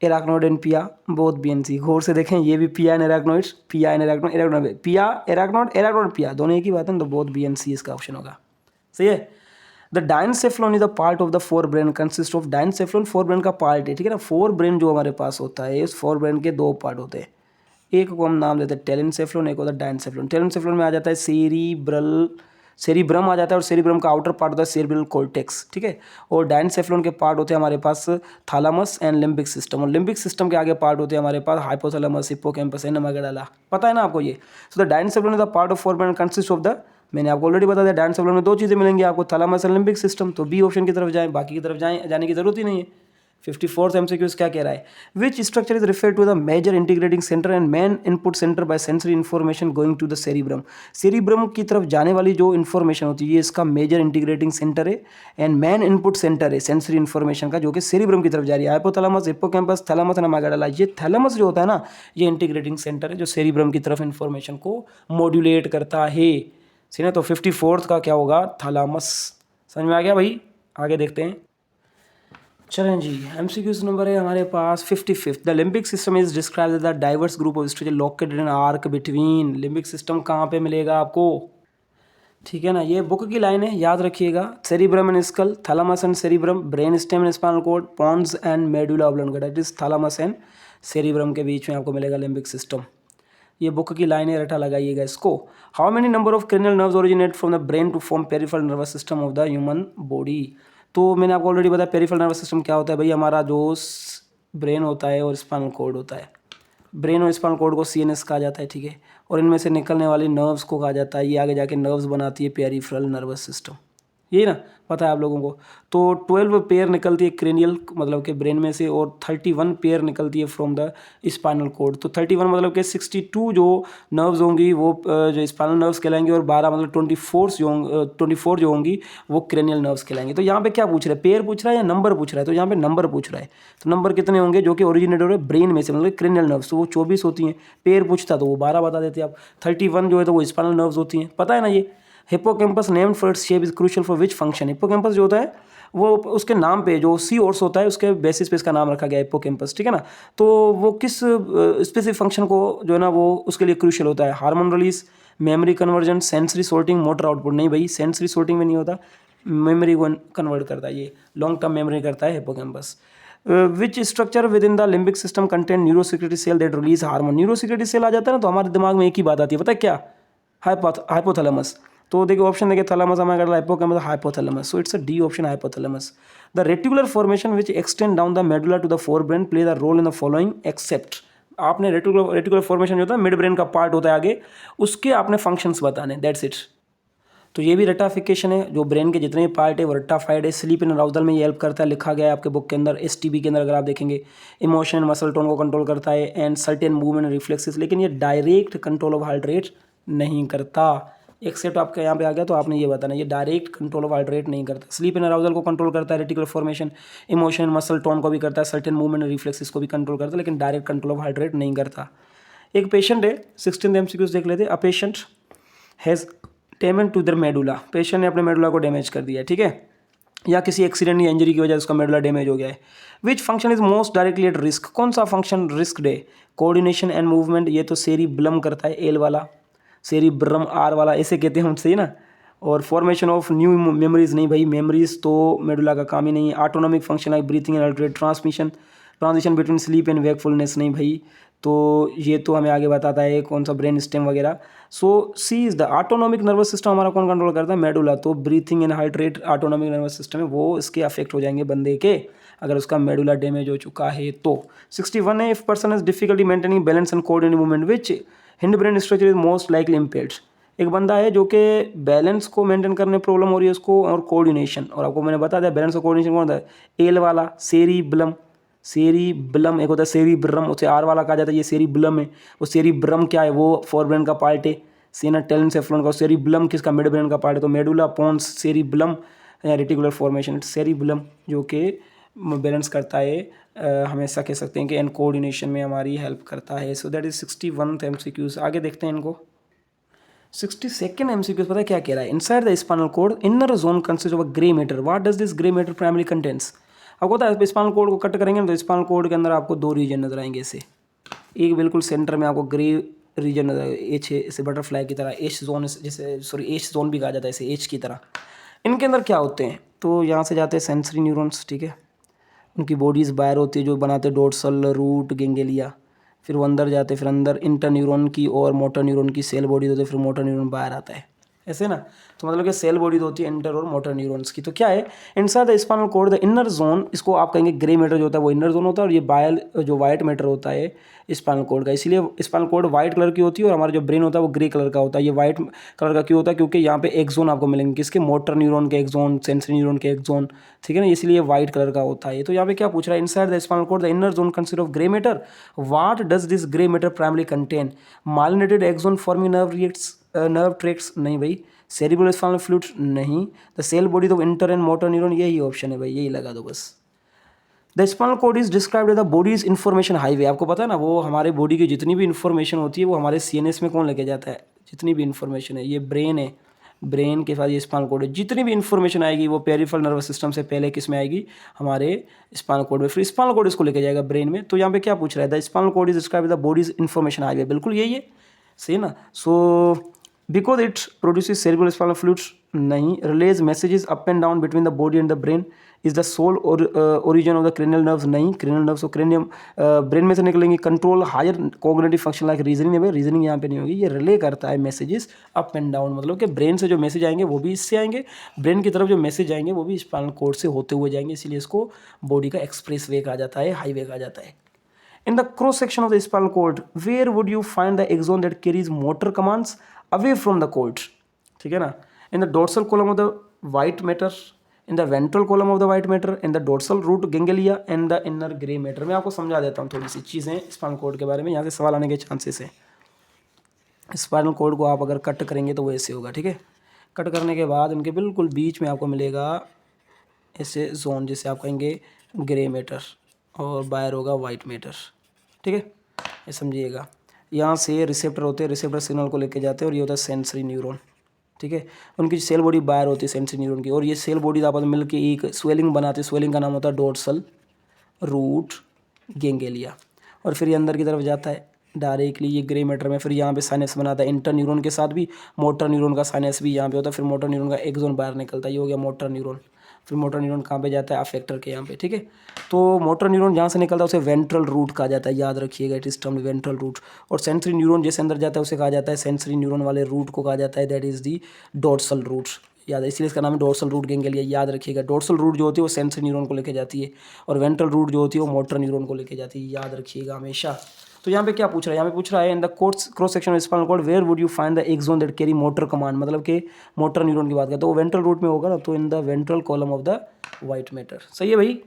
एराक्नोइड एंड पिया, बोथ BNC। गौर से देखें, ये भी पिया एंड एराक्नोइड, पिया एंड एराक्नोइड, एराक्नोइड, पिया एराक्नोइड, एराक्नोइड पिया, दोनों एक ही बात है, तो बोथ BNC इसका ऑप्शन होगा, सही है। The diencephalon is the part of the forebrain, consist of, diencephalon forebrain का पार्ट है, ठीक है ना। फोर ब्रेन जो हमारे पास होता है, इस फोर ब्रेन के दो पार्ट होते हैं, एक को हम नाम देते हैं टेलेनसेफ्लॉन, एक होता है डायनसेफ्लॉन। टेलेनसेफ्लॉन में आ जाता है सेरिब्रम आ जाता है, और सेरिब्रम का आउटर पार्ट होता है सेरिब्रल कॉर्टेक्स, ठीक है। और डायनसेफ्लॉन के पार्ट होते हैं हमारे पास थालामस एंड लिम्बिक सिस्टम, और लिम्बिक सिस्टम के आगे पार्ट होते हैं हमारे पास हाइपोथैलेमस, हिप्पोकैम्पस एंड एमागडाला, पता है ना आपको ये। So the diencephalon is the part of forebrain consist of the, मैंने आपको ऑलरेडी बता दिया, डायनसेफ्लॉन में दो चीज़ें मिलेंगी आपको, थैलेमस और लिम्बिक सिस्टम, तो बी ऑप्शन की तरफ जाएं, बाकी की तरफ जाने की जरूरत ही नहीं है। 54th MCQ क्या कह रहा है, which structure is referred to the major integrating center and main input center by sensory information going to the cerebrum. Cerebrum की तरफ जाने वाली जो इन्फॉर्मेशन होती है, ये इसका मेजर इंटीग्रेटिंग सेंटर है एंड मेन इनपुट सेंटर है सेंसरी इन्फॉर्मेशन का, जो कि सेरिब्रम की तरफ जा रही है। हाइपोथैलेमस, हिप्पोकैम्पस, थैलेमस एंड एमागडाला, ये थैलेमस जो होता है ना, ये इंटीग्रेटिंग सेंटर है जो सेरिब्रम की तरफ इन्फॉर्मेशन को मॉड्यूलेट करता है, सही ना। तो 54th का क्या होगा, थैलेमस। समझ में आ गया भाई, आगे देखते हैं। चलें जी, MCQs नंबर है हमारे पास 55th। The limbic system is describe the diverse group of structure located in arc between. Limbic system कहाँ पे मिलेगा आपको, ठीक है ना, ये बुक की लाइन है, याद रखिएगा। Cerebrum and skull, thalamus and cerebrum, brain stem and spinal cord, pons and medulla oblongata, it is thalamus and cerebrum के बीच में आपको मिलेगा लिम्बिक सिस्टम। ये बुक की लाइन है, रटा लगाइएगा इसको। How many number of cranial nerves originate from the brain to form peripheral nervous system of the human body. तो मैंने आपको ऑलरेडी बताया पेरिफेरल नर्वस सिस्टम क्या होता है भाई, हमारा जो ब्रेन होता है और स्पाइनल कॉर्ड होता है। ब्रेन और स्पाइनल कॉर्ड को CNS कहा जाता है, ठीक है, और इनमें से निकलने वाली नर्व्स को कहा जाता है, ये आगे जाके नर्व्स बनाती है पेरिफेरल नर्वस सिस्टम। यही ना पता है आप लोगों को। तो 12 पेयर निकलती है क्रेनियल मतलब के ब्रेन में से, और 31 पेयर निकलती है फ्रॉम द स्पाइनल कॉर्ड। तो 31 मतलब कि 62 जो नर्व्स होंगी वो जो स्पाइनल नर्व्स कहलाएंगे, और 12 मतलब 24 जो होंगी वो क्रेनियल नर्व्स कहलाएंगे। तो यहाँ पे क्या पूछ रहा है, पेयर पूछ रहा है या नंबर पूछ रहा है, तो यहाँ पे नंबर पूछ रहा है। तो नंबर कितने होंगे जो कि ओरिजिनेट हो रहे हैं ब्रेन में से, मतलब क्रेनियल नर्व्स, तो वो 24 होती हैं। पेयर पूछता तो वो 12 बता देते आप। 31 जो है तो वो स्पाइनल नर्व्स होती हैं, पता है ना ये। Hippocampus named for its shape is crucial for which function. Hippocampus जो होता है वो उसके नाम पे जो सी ओर्स होता है उसके बेसिस पे इसका नाम रखा गया हिप्पोकैम्पस, ठीक है ना। तो वो किस स्पेसिफिक फंक्शन को जो है ना वो उसके लिए क्रूशियल होता है, hormone release, memory conversion, sensory sorting, motor output. नहीं भाई, सेंसरी सोर्टिंग में नहीं होता, मेमोरी को कन्वर्ट करता है, ये लॉन्ग टर्म मेमोरी करता है hippocampus. Which structure within the limbic system content neurosecretory cell that release hormone. Neurosecretory cell आ जाता है ना तो हमारे दिमाग में एक ही बात आती है, पता है क्या, हाइपोथैलेमस। तो देखिए ऑप्शन देखिए, थैलेमस हमारा कर hippocampus, hypothalamus, so it's a D option, hypothalamus. The reticular formation which extend down the medulla to the forebrain play the role in the following except. आपने रेटिकुलर फॉर्मेशन जो होता है mid brain का part होता है आगे, उसके आपने फंक्शंस बताने, दैट्स इट। तो ये भी रटाफिकेशन है, जो ब्रेन के जितने भी पार्ट है वो रटाफाइड है। स्लीप इन अराउजल में ये हेल्प करता है, लिखा गया है आपके बुक के अंदर, STB के अंदर अगर आप देखेंगे। इमोशन मसल टोन को कंट्रोल करता है एंड सर्टेन मूवमेंट रिफ्लेक्सेस, लेकिन ये direct control of heart rate नहीं करता। एक्सेप्ट आपके यहाँ पे आ गया तो आपने ये बताना, ये direct control of heart rate नहीं करता। स्लीप इन अराउजल को कंट्रोल करता है, reticular formation, emotion muscle tone को भी करता है, सर्टेन मूवमेंट रिफ्लेक्सेस को भी कंट्रोल करता है, लेकिन direct control of heart rate नहीं करता। एक पेशेंट है, 16 MCQs देख लेते। A patient has damage to their medulla, patient ने अपने मेडुला को डैमेज कर दिया है, ठीक है, या किसी एक्सीडेंट या इंजरी की वजह से उसका मेडुला डैमेज हो गया है। Which function is most directly at risk, कौन सा फंक्शन रिस्क है, कोऑर्डिनेशन एंड मूवमेंट, ये तो सेरिब्लम करता है, एल वाला, सेरिब्रम आर वाला ऐसे कहते हैं हम, सही ना। और फॉर्मेशन ऑफ न्यू मेमोरीज, नहीं भाई, मेमोरीज तो मेडुला का काम ही नहीं है। Autonomic function like breathing and alternate transition between sleep and wakefulness, नहीं भाई, तो ये तो हमें आगे बताता है कौन सा ब्रेन स्टेम वगैरह। So C is the autonomic nervous system, हमारा कौन कंट्रोल करता है, मेडुला। तो breathing and heart rate autonomic nervous system है, वो इसके अफेक्ट हो जाएंगे बंदे के अगर उसका मेडुला डैमेज हो चुका है तो। 61 है, if person has difficulty maintaining balance and coordinate movement which hind brain structure is most likely impaired. एक बंदा है जो कि बैलेंस को मेंटेन करने में प्रॉब्लम हो रही है उसको, और कोऑर्डिनेशन, और आपको मैंने बता दिया बैलेंस और कोऑर्डिनेशन कौन होता है, एल वाला सेरिब्लम, सेरिब्लम एक होता है सेरिब्रम, उसे आर वाला कहा जाता है, ये सेरिब्लम है। वो सेरिब्रम क्या है, वो फोर ब्रेन का पार्ट है, सीना टेलेंसेफ्लोन का। सेरिब्लम किसका, मिड ब्रेन का पार्ट है। तो medulla pons cerebellum reticular formation cerebellum जो कि बैलेंस करता है, हमेशा कह सकते हैं कि एंड कोऑर्डिनेशन में हमारी हेल्प करता है। सो दैट इज 61th MCQs। आगे देखते हैं इनको। 62nd MCQs पता है क्या कह रहा है, inside the spinal cord inner zone consist of a grey matter, what does this grey matter primary contents. आपको पता है स्पाइनल कॉर्ड को कट करेंगे तो स्पाइनल कॉर्ड के अंदर आपको दो रीजन नजर आएंगे ऐसे, एक बिल्कुल सेंटर में आपको ग्रे रीजन नजर आएगा, एच ऐसे बटरफ्लाई की तरह, एच जोन जैसे, सॉरी एच जोन भी कहा जाता है ऐसे एच की तरह। इनके अंदर क्या होते हैं, तो यहाँ से जाते हैं सेंसरी न्यूरॉन्स, ठीक है, उनकी बॉडीज़ बाहर होती है जो बनाते हैं डोर्सल रूट गेंगेलिया, फिर वो अंदर जाते, फिर अंदर इंटर न्यूरॉन की और मोटर न्यूरॉन की सेल बॉडी होती है, फिर मोटर न्यूरॉन बाहर आता है, ऐसे ना। तो मतलब कि सेल बॉडी होती है इंटर और मोटर न्यूरॉन्स की। तो क्या है, inside the spinal cord the inner zone, इसको आप कहेंगे ग्रे मैटर जो होता है वो इनर जोन होता है, और ये बायल जो वाइट मैटर होता है स्पाइनल कॉर्ड का, इसीलिए स्पाइनल कॉर्ड वाइट कलर की होती है और हमारा जो ब्रेन होता है वो ग्रे कलर का होता है। ये वाइट कलर का क्यों होता है, क्योंकि यहाँ पे एक जोन आपको मिलेंगे, किसके, मोटर न्यूरॉन के एक जोन, सेंसरी न्यूरॉन के एक जोन, ठीक है ना, इसलिए वाइट कलर का होता है। तो यहाँ पे क्या पूछ रहा है, inside the spinal cord the inner zone consist of grey matter, what does this grey matter primary contain, myelinated axon forming nerve tracts, नहीं भाई, सेरिब्रल स्पाइनल फ्लूइड नहीं, the cell body of inter and motor neuron, यही option है भाई, यही लगा दो बस। The spinal cord is described as the body's information highway, आपको पता है ना, वो हमारे बॉडी की जितनी भी इन्फॉर्मेशन होती है वो हमारे CNS में कौन लेके जाता है, जितनी भी इन्फॉर्मेशन है, ये ब्रेन है, ब्रेन के साथ ये स्पाइनल कॉर्ड है। जितनी भी इन्फॉर्मेशन आएगी वो पेरिफेरल नर्वस सिस्टम से पहले किस में आएगी, हमारे स्पाइनल कॉर्ड में। फिर स्पाइनल कॉर्ड इसको लेके जाएगा ब्रेन में। तो यहाँ पे क्या पूछ रहा है, the spinal cord is describe the body's information आ गया, बिल्कुल यही है, सही ना। So because it produces cerebral spinal fluids, नहीं, relays messages up and down between the body and the brain, is the sole और origin of the cranial nerves, नहीं, क्रेनियल नर्व्स और क्रेनियम ब्रेन में से निकलेंगे। Control higher cognitive function like reasoning, है भाई reasoning यहाँ पे नहीं होगी, ये रिले करता है मैसेजेस अप एंड डाउन, मतलब कि ब्रेन से जो मैसेज आएंगे वो भी इससे आएंगे, ब्रेन की तरफ जो मैसेज आएंगे वो भी स्पाइनल कॉर्ड से होते हुए जाएंगे, इसीलिए इसको बॉडी का एक्सप्रेस वे कहा जाता है, हाईवे कहा जाता है। In the cross section of the spinal cord, where would you find the axon that carries motor commands away from the cord? ठीक है ना। In the dorsal column of the white matter, in the ventral column of the white matter, in the dorsal root ganglia and the inner gray matter। मैं आपको समझा देता हूँ थोड़ी सी चीज़ें स्पाइनल कॉर्ड के बारे में, यहाँ से सवाल आने के चांसेस हैं। स्पाइनल कॉर्ड को आप अगर कट करेंगे तो वो ऐसे होगा, ठीक है। कट करने के बाद इनके बिल्कुल बीच में आपको मिलेगा ऐसे जोन, जैसे आप कहेंगे ग्रे मैटर और बाहर होगा वाइट मैटर, ठीक है, ये समझिएगा। यहाँ से रिसेप्टर होते हैं, रिसेप्टर सिग्नल को लेके जाते हैं और ये होता है सेंसरी न्यूरॉन, ठीक है। उनकी सेल बॉडी बाहर होती है सेंसरी न्यूरॉन की, और ये सेल बॉडी आपस में मिलकर एक स्वेलिंग बनाते हैं, स्वेलिंग का नाम होता है डोर्सल रूट गैंग्लिया। और फिर ये अंदर की तरफ जाता है डायरेक्टली ये ग्रे मैटर में, फिर यहाँ पे साइनस बनाता है इंटर न्यूरॉन के साथ भी, मोटर न्यूरॉन का साइनस भी यहाँ पे होता है, फिर मोटर न्यूरॉन का एक्सोन बाहर निकलता है, ये हो गया मोटर न्यूरॉन। फिर मोटर न्यूरॉन कहाँ पे जाता है, अफेक्टर के यहाँ पे, ठीक है। तो मोटर न्यूरॉन जहाँ से निकलता है उसे वेंट्रल रूट कहा जाता है, याद रखिएगा, it is termed ventral root. और सेंसरी न्यूरॉन जैसे अंदर जाता है उसे कहा जाता है, सेंसरी न्यूरॉन वाले रूट को कहा जाता है, that is the dorsal root, याद है, इसलिए इसका नाम है डोर्सल रूट गैंग्लिया, याद रखिएगा। डोर्सल रूट जो होती है वो सेंसरी न्यूरॉन को लेके जाती है, और वेंट्रल रूट जो होती है वो मोटर न्यूरॉन को लेके जाती है, याद रखिएगा हमेशा। तो यहाँ पे क्या पूछ रहा है, यहाँ पे पूछ रहा है in the cross section of spinal cord where would you find the axon that carry motor command, मतलब कि मोटर न्यूरॉन की बात करते हैं, तो वो वेंट्रल रूट में होगा ना, तो in the ventral column of the white matter, सही है भाई।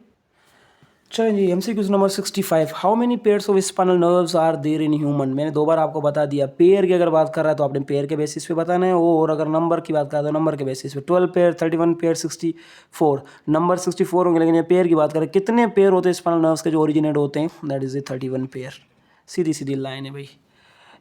चलिए जी, MCQs number 65, how many pairs of spinal nerves are there in human. मैंने 2 बार आपको बता दिया, पेयर की अगर बात कर रहा है तो आपने पेयर के बेसिस पे बताना है, और अगर नंबर की बात कर रहा है तो नंबर के बेसिस पे। 12 पेयर, 31 पेयर, 64 नंबर 64 होंगे, लेकिन ये पेयर की बात करें कितने पेयर होते हैं स्पाइनल नर्व्स के जो ओरिजिनेट होते हैं, दैट इज 31 पेयर, सीधी सीधी लाइन है भाई।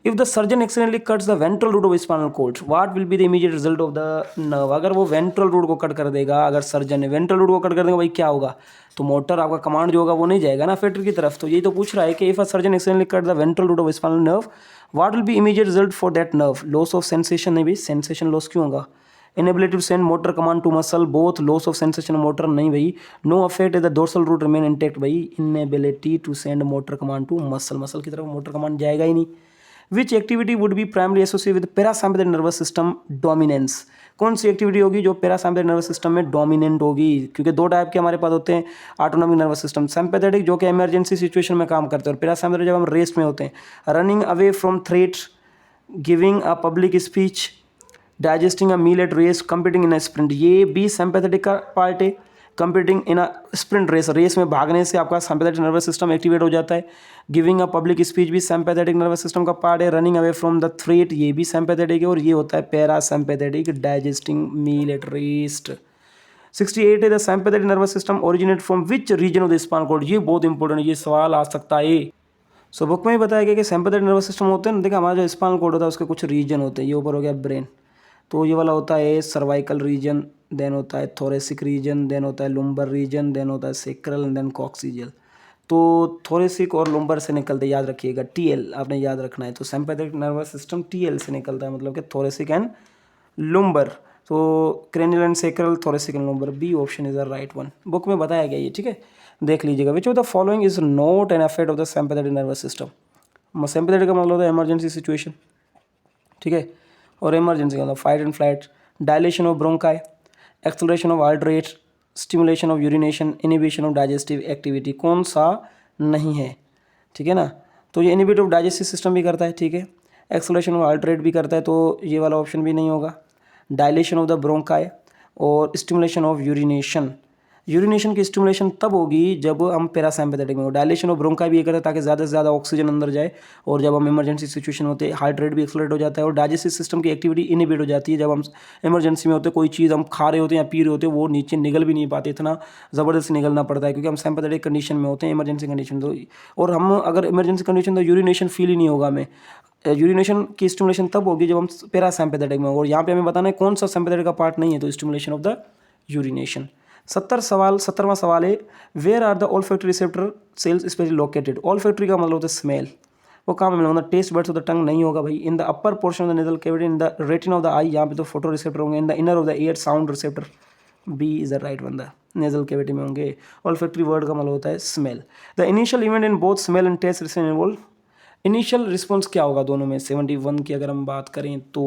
If the surgeon accidentally cuts the ventral root of spinal cord, what will be the immediate result of the nerve. अगर वो वेंट्रल रूट को कट कर देगा, अगर सर्जन ने वेंट्रल रूट को कट कर देगा भाई, क्या होगा, तो मोटर आपका कमांड जो होगा वो नहीं जाएगा ना फेटर की तरफ। तो यही तो पूछ रहा है कि if a surgeon accidentally cut the ventral root of spinal nerve, what will be immediate result for that nerve. Loss of sensation, नहीं भाई सेंसेशन लॉस क्यों होगा। Inability to send motor command to muscle, both loss of sensation motor, नहीं भाई। No affect the dorsal root remain intact, भाई inability to send motor command to muscle, muscle की तरफ motor command जाएगा ही नहीं। विच activity would be primary associate with parasympathetic nervous system dominance, कौन सी activity होगी जो पैरासिम्पैथेटिक नर्वस सिस्टम में डोमिनेंट होगी। क्योंकि 2 टाइप के हमारे पास होते हैं ऑटोनॉमिक नर्वस सिस्टम, सिम्पैथेटिक जो कि इमरजेंसी सिचुएशन में काम करते हैं, और पैरासिम्पैथेटिक जब हम रेस्ट में होते हैं, running away from threat, giving a public speech, digesting a meal at race, competing in a sprint, ये भी सिम्पैथेटिक का पार्ट है। Competing in a sprint race, race में भागने से आपका सिम्पैथेटिक नर्वस सिस्टम एक्टिवेट हो जाता है। गिविंग अ पब्लिक स्पीच भी सिम्पैथेटिक नर्वस सिस्टम का पार्ट है। Running away from the threat, ये भी सिम्पैथेटिक है, और ये होता है parasympathetic, digesting meal at rest. 68 है the sympathetic nervous system originate from which region of the spinal cord, ये बहुत इंपॉर्टेंट है, ये सवाल आ सकता है। सो बुक में ही बताया गया कि सिम्पैथेटिक नर्वस सिस्टम होते हैं ना, देखा हमारा जो स्पाइनल कॉर्ड होता है उसके कुछ रीजन होते हैं, ये ऊपर हो गया ब्रेन, तो ये वाला होता है सर्वाइकल रीजन, देन होता है थोरेसिक रीजन, देन होता है लुम्बर रीजन, देन होता है सेक्रल एंड देन कॉक्सिजियल। तो थोरेसिक और लुम्बर से निकलते, याद रखिएगा, टीएल आपने याद रखना है। तो सिम्पैथेटिक नर्वस सिस्टम टीएल से निकलता है, मतलब कि थोरेसिक एंड लुम्बर। तो cranial and sacral, thoracic and lumbar, B option is the right one, book में बताया गया ये, ठीक है, देख लीजिएगा। Which of the following is not an effect of the sympathetic nervous system. Sympathetic का मतलब होता है इमरजेंसी सिचुएशन, ठीक है, और इमरजेंसी का मतलब fight and flight, dilation of bronchi, acceleration of heart rate, stimulation of urination, inhibition of digestive activity, कौन सा नहीं है, ठीक है ना। तो ये इनिबिट ऑफ डाइजेस्टिव सिस्टम भी करता है, ठीक है, एक्सेलरेशन ऑफ हार्ट रेट भी करता है, तो ये वाला ऑप्शन भी नहीं होगा। डायलेशन ऑफ द ब्रोंकाई और स्टिमुलेशन ऑफ यूरिनेशन, यूरिनेशन की स्टिमुलेशन तब होगी जब हम पैरासिम्पैथेटिक में हो। डायलेशन ऑफ ब्रोंकाई भी ये करता है ताकि ज़्यादा से ज़्यादा ऑक्सीजन अंदर जाए, और जब हम इमरजेंसी सिचुएशन होते हैं हार्ट रेट भी एक्सलरेट हो जाता है और डाइजेस्टिव सिस्टम की एक्टिविटी इनहिबिट हो जाती है। जब हम इमरजेंसी में होते हैं, कोई चीज़ हम खा रहे होते हैं या पी रहे होते हैं, वो नीचे निगल भी नहीं पाते, इतना ज़बरदस्त निगलना पड़ता है क्योंकि हम सिम्पैथेटिक कंडीशन में होते हैं, इमरजेंसी कंडीशन। तो और हम अगर इमरजेंसी कंडीशन तो यूरिनेशन फील ही नहीं होगा हमें। यूरिनेशन की स्टिमुलेशन तब होगी जब हम पैरासिम्पैथेटिक में हो, और यहाँ पे हमें बताना है कौन सा सिम्पैथेटिक का पार्ट नहीं है, तो स्टिमुलेशन ऑफ द यूरिनेशन। 17वां सवाल है, where are the olfactory receptor cells specially located. Olfactory का मतलब होता है स्मेल, वो कहाँ पे मिलेगा, मतलब test buds of the tongue नहीं होगा भाई। In the upper portion of the nasal cavity, in the retina of the eye, यहाँ पे तो फोटो रिसेप्टर होंगे। In the inner of the ear sound receptor, B is the right one, the nasal cavity में होंगे। Olfactory word का मतलब होता है smell. The initial event in both smell and taste reception involve, initial response क्या होगा दोनों में, 71 की अगर हम बात करें तो।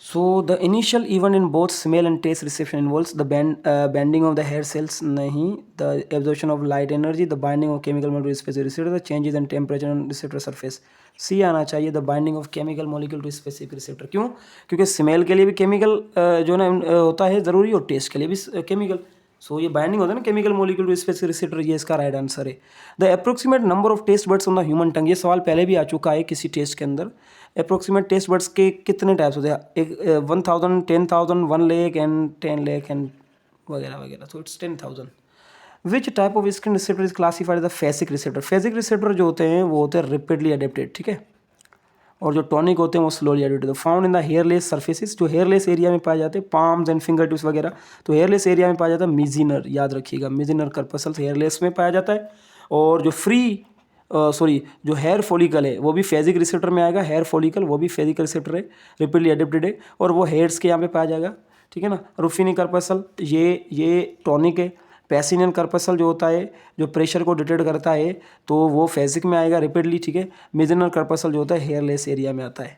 So the initial event in both smell and taste reception involves the bending of the hair cells, नहीं, the absorption of light energy, the binding of chemical molecule to specific receptor, the changes in temperature on receptor surface. C आना चाहिए, the binding of chemical molecule to specific receptor. क्यों? क्योंकि smell के लिए भी chemical जो ना होता है ज़रूरी, और टेस्ट के लिए भी केमिकल। सो ये बाइंडिंग होता है ना chemical molecule to specific receptor, ये इसका राइट आंसर है। The approximate number of taste buds on the human tongue, ये सवाल पहले भी आ चुका है किसी टेस्ट के अंदर। अप्रोक्सीमेट टेस्ट बर्ड्स के कितने टाइप्स होते हैं, एक 1000, 10,000, 1 लाख एंड 10 लाख एंड वगैरह वगैरह, तो it's 10,000। Which type of skin receptor is classified the phasic receptor. Phasic receptor जो होते हैं वो होते हैं रेपिडली अडेप्टेड, ठीक है, और जो टॉनिक होते हैं वो slowly adapted. Found in the hairless surfaces, जो हेयरलेस एरिया में पाए जाते हैं, पाम्स एंड फिंगर टिप्स वगैरह, तो हेयरलेस एरिया में पाया जाता है मिजिनर, याद रखिएगा, मिजिनर कर्पसल्स हेयरलेस में पाया जाता है। और जो जो हेयर फॉलिकल है वो भी फेजिक रिसेप्टर में आएगा, हेयर फॉलिकल वो भी फेजिक रिसेप्टर है, रिपीटली एडेप्टेड है, और वो हेयर्स के यहाँ पे पाया जाएगा, ठीक है ना। रुफिनी कर्पसल ये टॉनिक है। पैसिनियन कर्पसल जो होता है, जो प्रेशर को डिटेक्ट करता है, तो वो फेजिक में आएगा रिपीटली, ठीक है। मिजनल कर्पसल जो होता है हेयरलेस एरिया में आता है।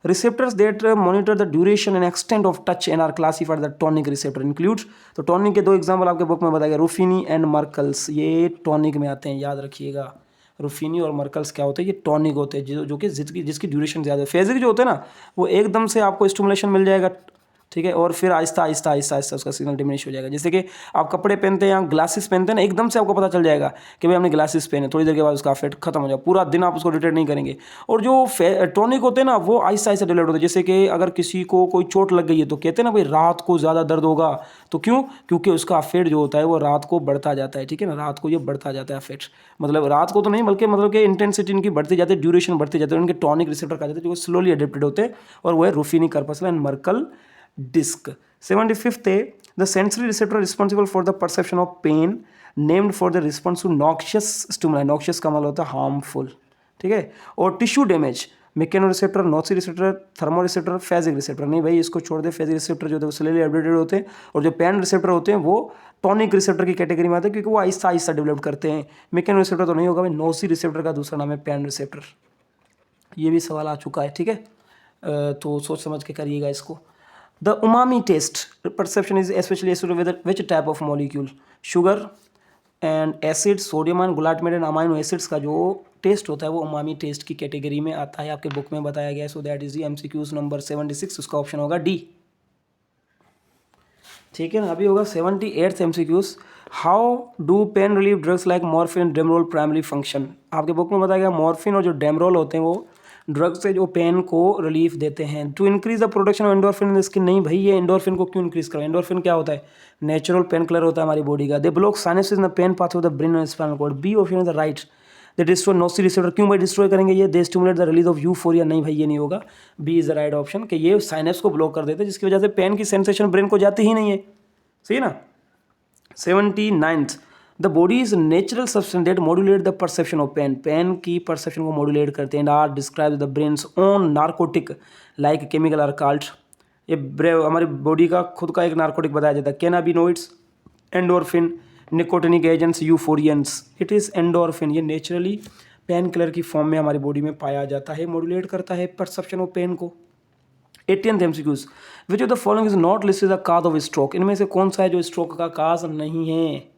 Receptors that monitor the duration and extent of touch and are classified the tonic receptor includes, तो टॉनिक के 2 एग्जाम्पल आपके बुक में बताया गया, रुफिनी एंड मर्कल्स, ये टॉनिक में आते हैं, याद रखिएगा। रुफिनी और मर्कल्स क्या होते हैं, ये टॉनिक होते हैं, जो कि जिसकी ड्यूरेशन ज़्यादा है। फेजिक जो होते हैं ना, वो एकदम से आपको स्टिमुलेशन मिल जाएगा, ठीक है, और फिर आहिस्ता आहिस्ता आहिस्ता आहिस्ता उसका सिग्नल डिमिनिश हो जाएगा। जैसे कि आप कपड़े पहनते हैं या ग्लासेस पहनते हैं ना, एकदम से आपको पता चल जाएगा कि भाई हमने ग्लासेस पहने, थोड़ी देर के बाद उसका इफेक्ट खत्म हो जाएगा, पूरा दिन आप उसको डिटेक्ट नहीं करेंगे। और जो टॉनिक होते हैं ना, वो आहिस्ता आहिस्ता डिलीट होते हैं। जैसे कि अगर किसी को कोई चोट लग गई है तो कहते हैं ना भाई रात को ज़्यादा दर्द होगा, तो क्यों? क्योंकि उसका इफेक्ट जो होता है वो रात को बढ़ता जाता है, ठीक है ना, रात को ये बढ़ता जाता है इफेक्ट, मतलब रात को तो नहीं बल्कि मतलब कि इंटेंसिटी इनकी बढ़ती जाती है, ड्यूरेशन बढ़ती जाती है, उनके टॉनिक रिसेप्टर कहा जाता है जो स्लोली एडेप्टेड होते हैं, और वो है Ruffini corpuscle and Merkel disc. 75th है, the sensory receptor responsible for the perception of pain named for the response to noxious stimuli, noxious का मतलब होता है हार्मफुल, ठीक है। और tissue damage, mechano receptor, noci receptor, thermo receptor, phasic receptor, नहीं भाई इसको छोड़ दे, फेजिक रिसेप्टर जो होते हैं वो स्लोली अपडेटेड होते हैं, और जो पेन रिसेप्टर होते हैं वो टॉनिक रिसेप्टर की कैटेगरी में आते हैं क्योंकि वो आहिस्ता आहिस्ता डेवलप करते हैं। मैकेनो रिसेप्टर तो नहीं होगा भाई, नोसी रिसेप्टर का दूसरा नाम है पेन रिसेप्टर। ये भी सवाल आ चुका है, ठीक है, तो सोच समझ के करिएगा इसको। The umami taste perception is especially associated with which type of molecule? Sugar and acid, sodium and glutamate and amino acids का जो टेस्ट होता है वो umami टेस्ट की कैटेगरी में आता है, आपके बुक में बताया गया है। सो that is the MCQs number 76, उसका ऑप्शन होगा डी, ठीक है ना। अभी होगा 78th MCQs, how do pain relief drugs like morphine Demerol primary function. आपके बुक में बताया गया मॉर्फिन और जो डेमरोल होते हैं वो ड्रग्स से जो पेन को रिलीफ देते हैं। To increase the production of endorphin in the skin, नहीं भाई ये एंडोर्फिन को क्यों इंक्रीज करो, एंडोर्फिन क्या होता है, नेचुरल पेन किलर होता है हमारी बॉडी का। They block synapses in the pain pathway of the brain and spinal cord, B option is the right. They destroy noci receptor, क्यों भाई डिस्ट्रॉय करेंगे ये, they stimulate the release of euphoria, नहीं भाई ये नहीं होगा, B is the right option, कि ये साइनेप्स को ब्लॉक कर देते हैं जिसकी वजह से पेन की सेंसेशन ब्रेन को जाती ही नहीं है, सही है ना। 79th, the body is natural substance that modulate the perception of pain, pain की परसेप्शन को मॉड्यूलेट करते हैं। And are describe the brain's own narcotic like chemical are called, ये हमारी बॉडी का खुद का एक नार्कोटिक बताया जाता है, cannabinoids, endorphin, nicotinic agents, euphoriants, it is endorphin, ये नेचुरली पेन किलर की फॉर्म में हमारी बॉडी में पाया जाता है, मॉड्यूलेट करता है परसेप्शन ऑफ पेन को। 18th MCQs, which of the following is not listed the cause of stroke, इनमें से कौन सा है जो स्ट्रोक का काज नहीं है।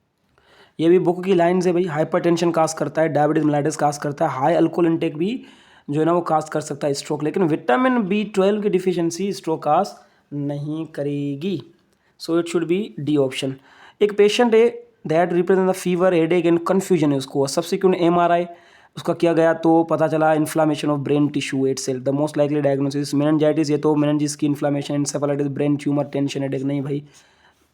ये भी बुक की लाइन से भाई, हाइपरटेंशन काज करता है, डायबिटीज मेलाइटिस काज करता है, हाई अल्कोहल इंटेक भी जो है ना वो काज कर सकता है स्ट्रोक, लेकिन विटामिन B12 की डिफिशियंसी स्ट्रोक काज नहीं करेगी। सो it should B D option. एक पेशेंट है that represent the fever, headache and confusion है उसको, सब्सिक्वेंट MRI उसका किया गया तो पता चला inflammation of brain tissue itself. The most likely diagnosis meningitis, ये तो मेनिंजिस की inflammation, encephalitis, brain tumour, tension, headache. नहीं भाई,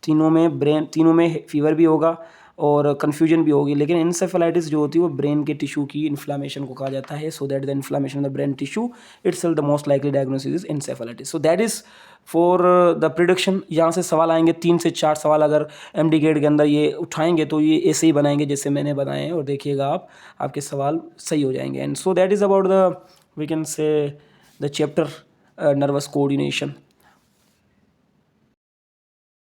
तीनों में फीवर भी होगा और कन्फ्यूजन भी होगी, लेकिन इंसेफेलाइटिस जो होती है वो ब्रेन के टिश्यू की इन्फ्लामेशन को कहा जाता है। So that the inflammation of the brain tissue itself the most likely diagnosis is encephalitis. So that is for the prediction. यहाँ से सवाल आएंगे 3 से 4 सवाल, अगर MD गेट के अंदर ये उठाएंगे तो ये ऐसे ही बनाएंगे जैसे मैंने बनाए हैं, और देखिएगा आप, आपके सवाल सही हो जाएंगे। And so that is about the we can say the chapter nervous coordination.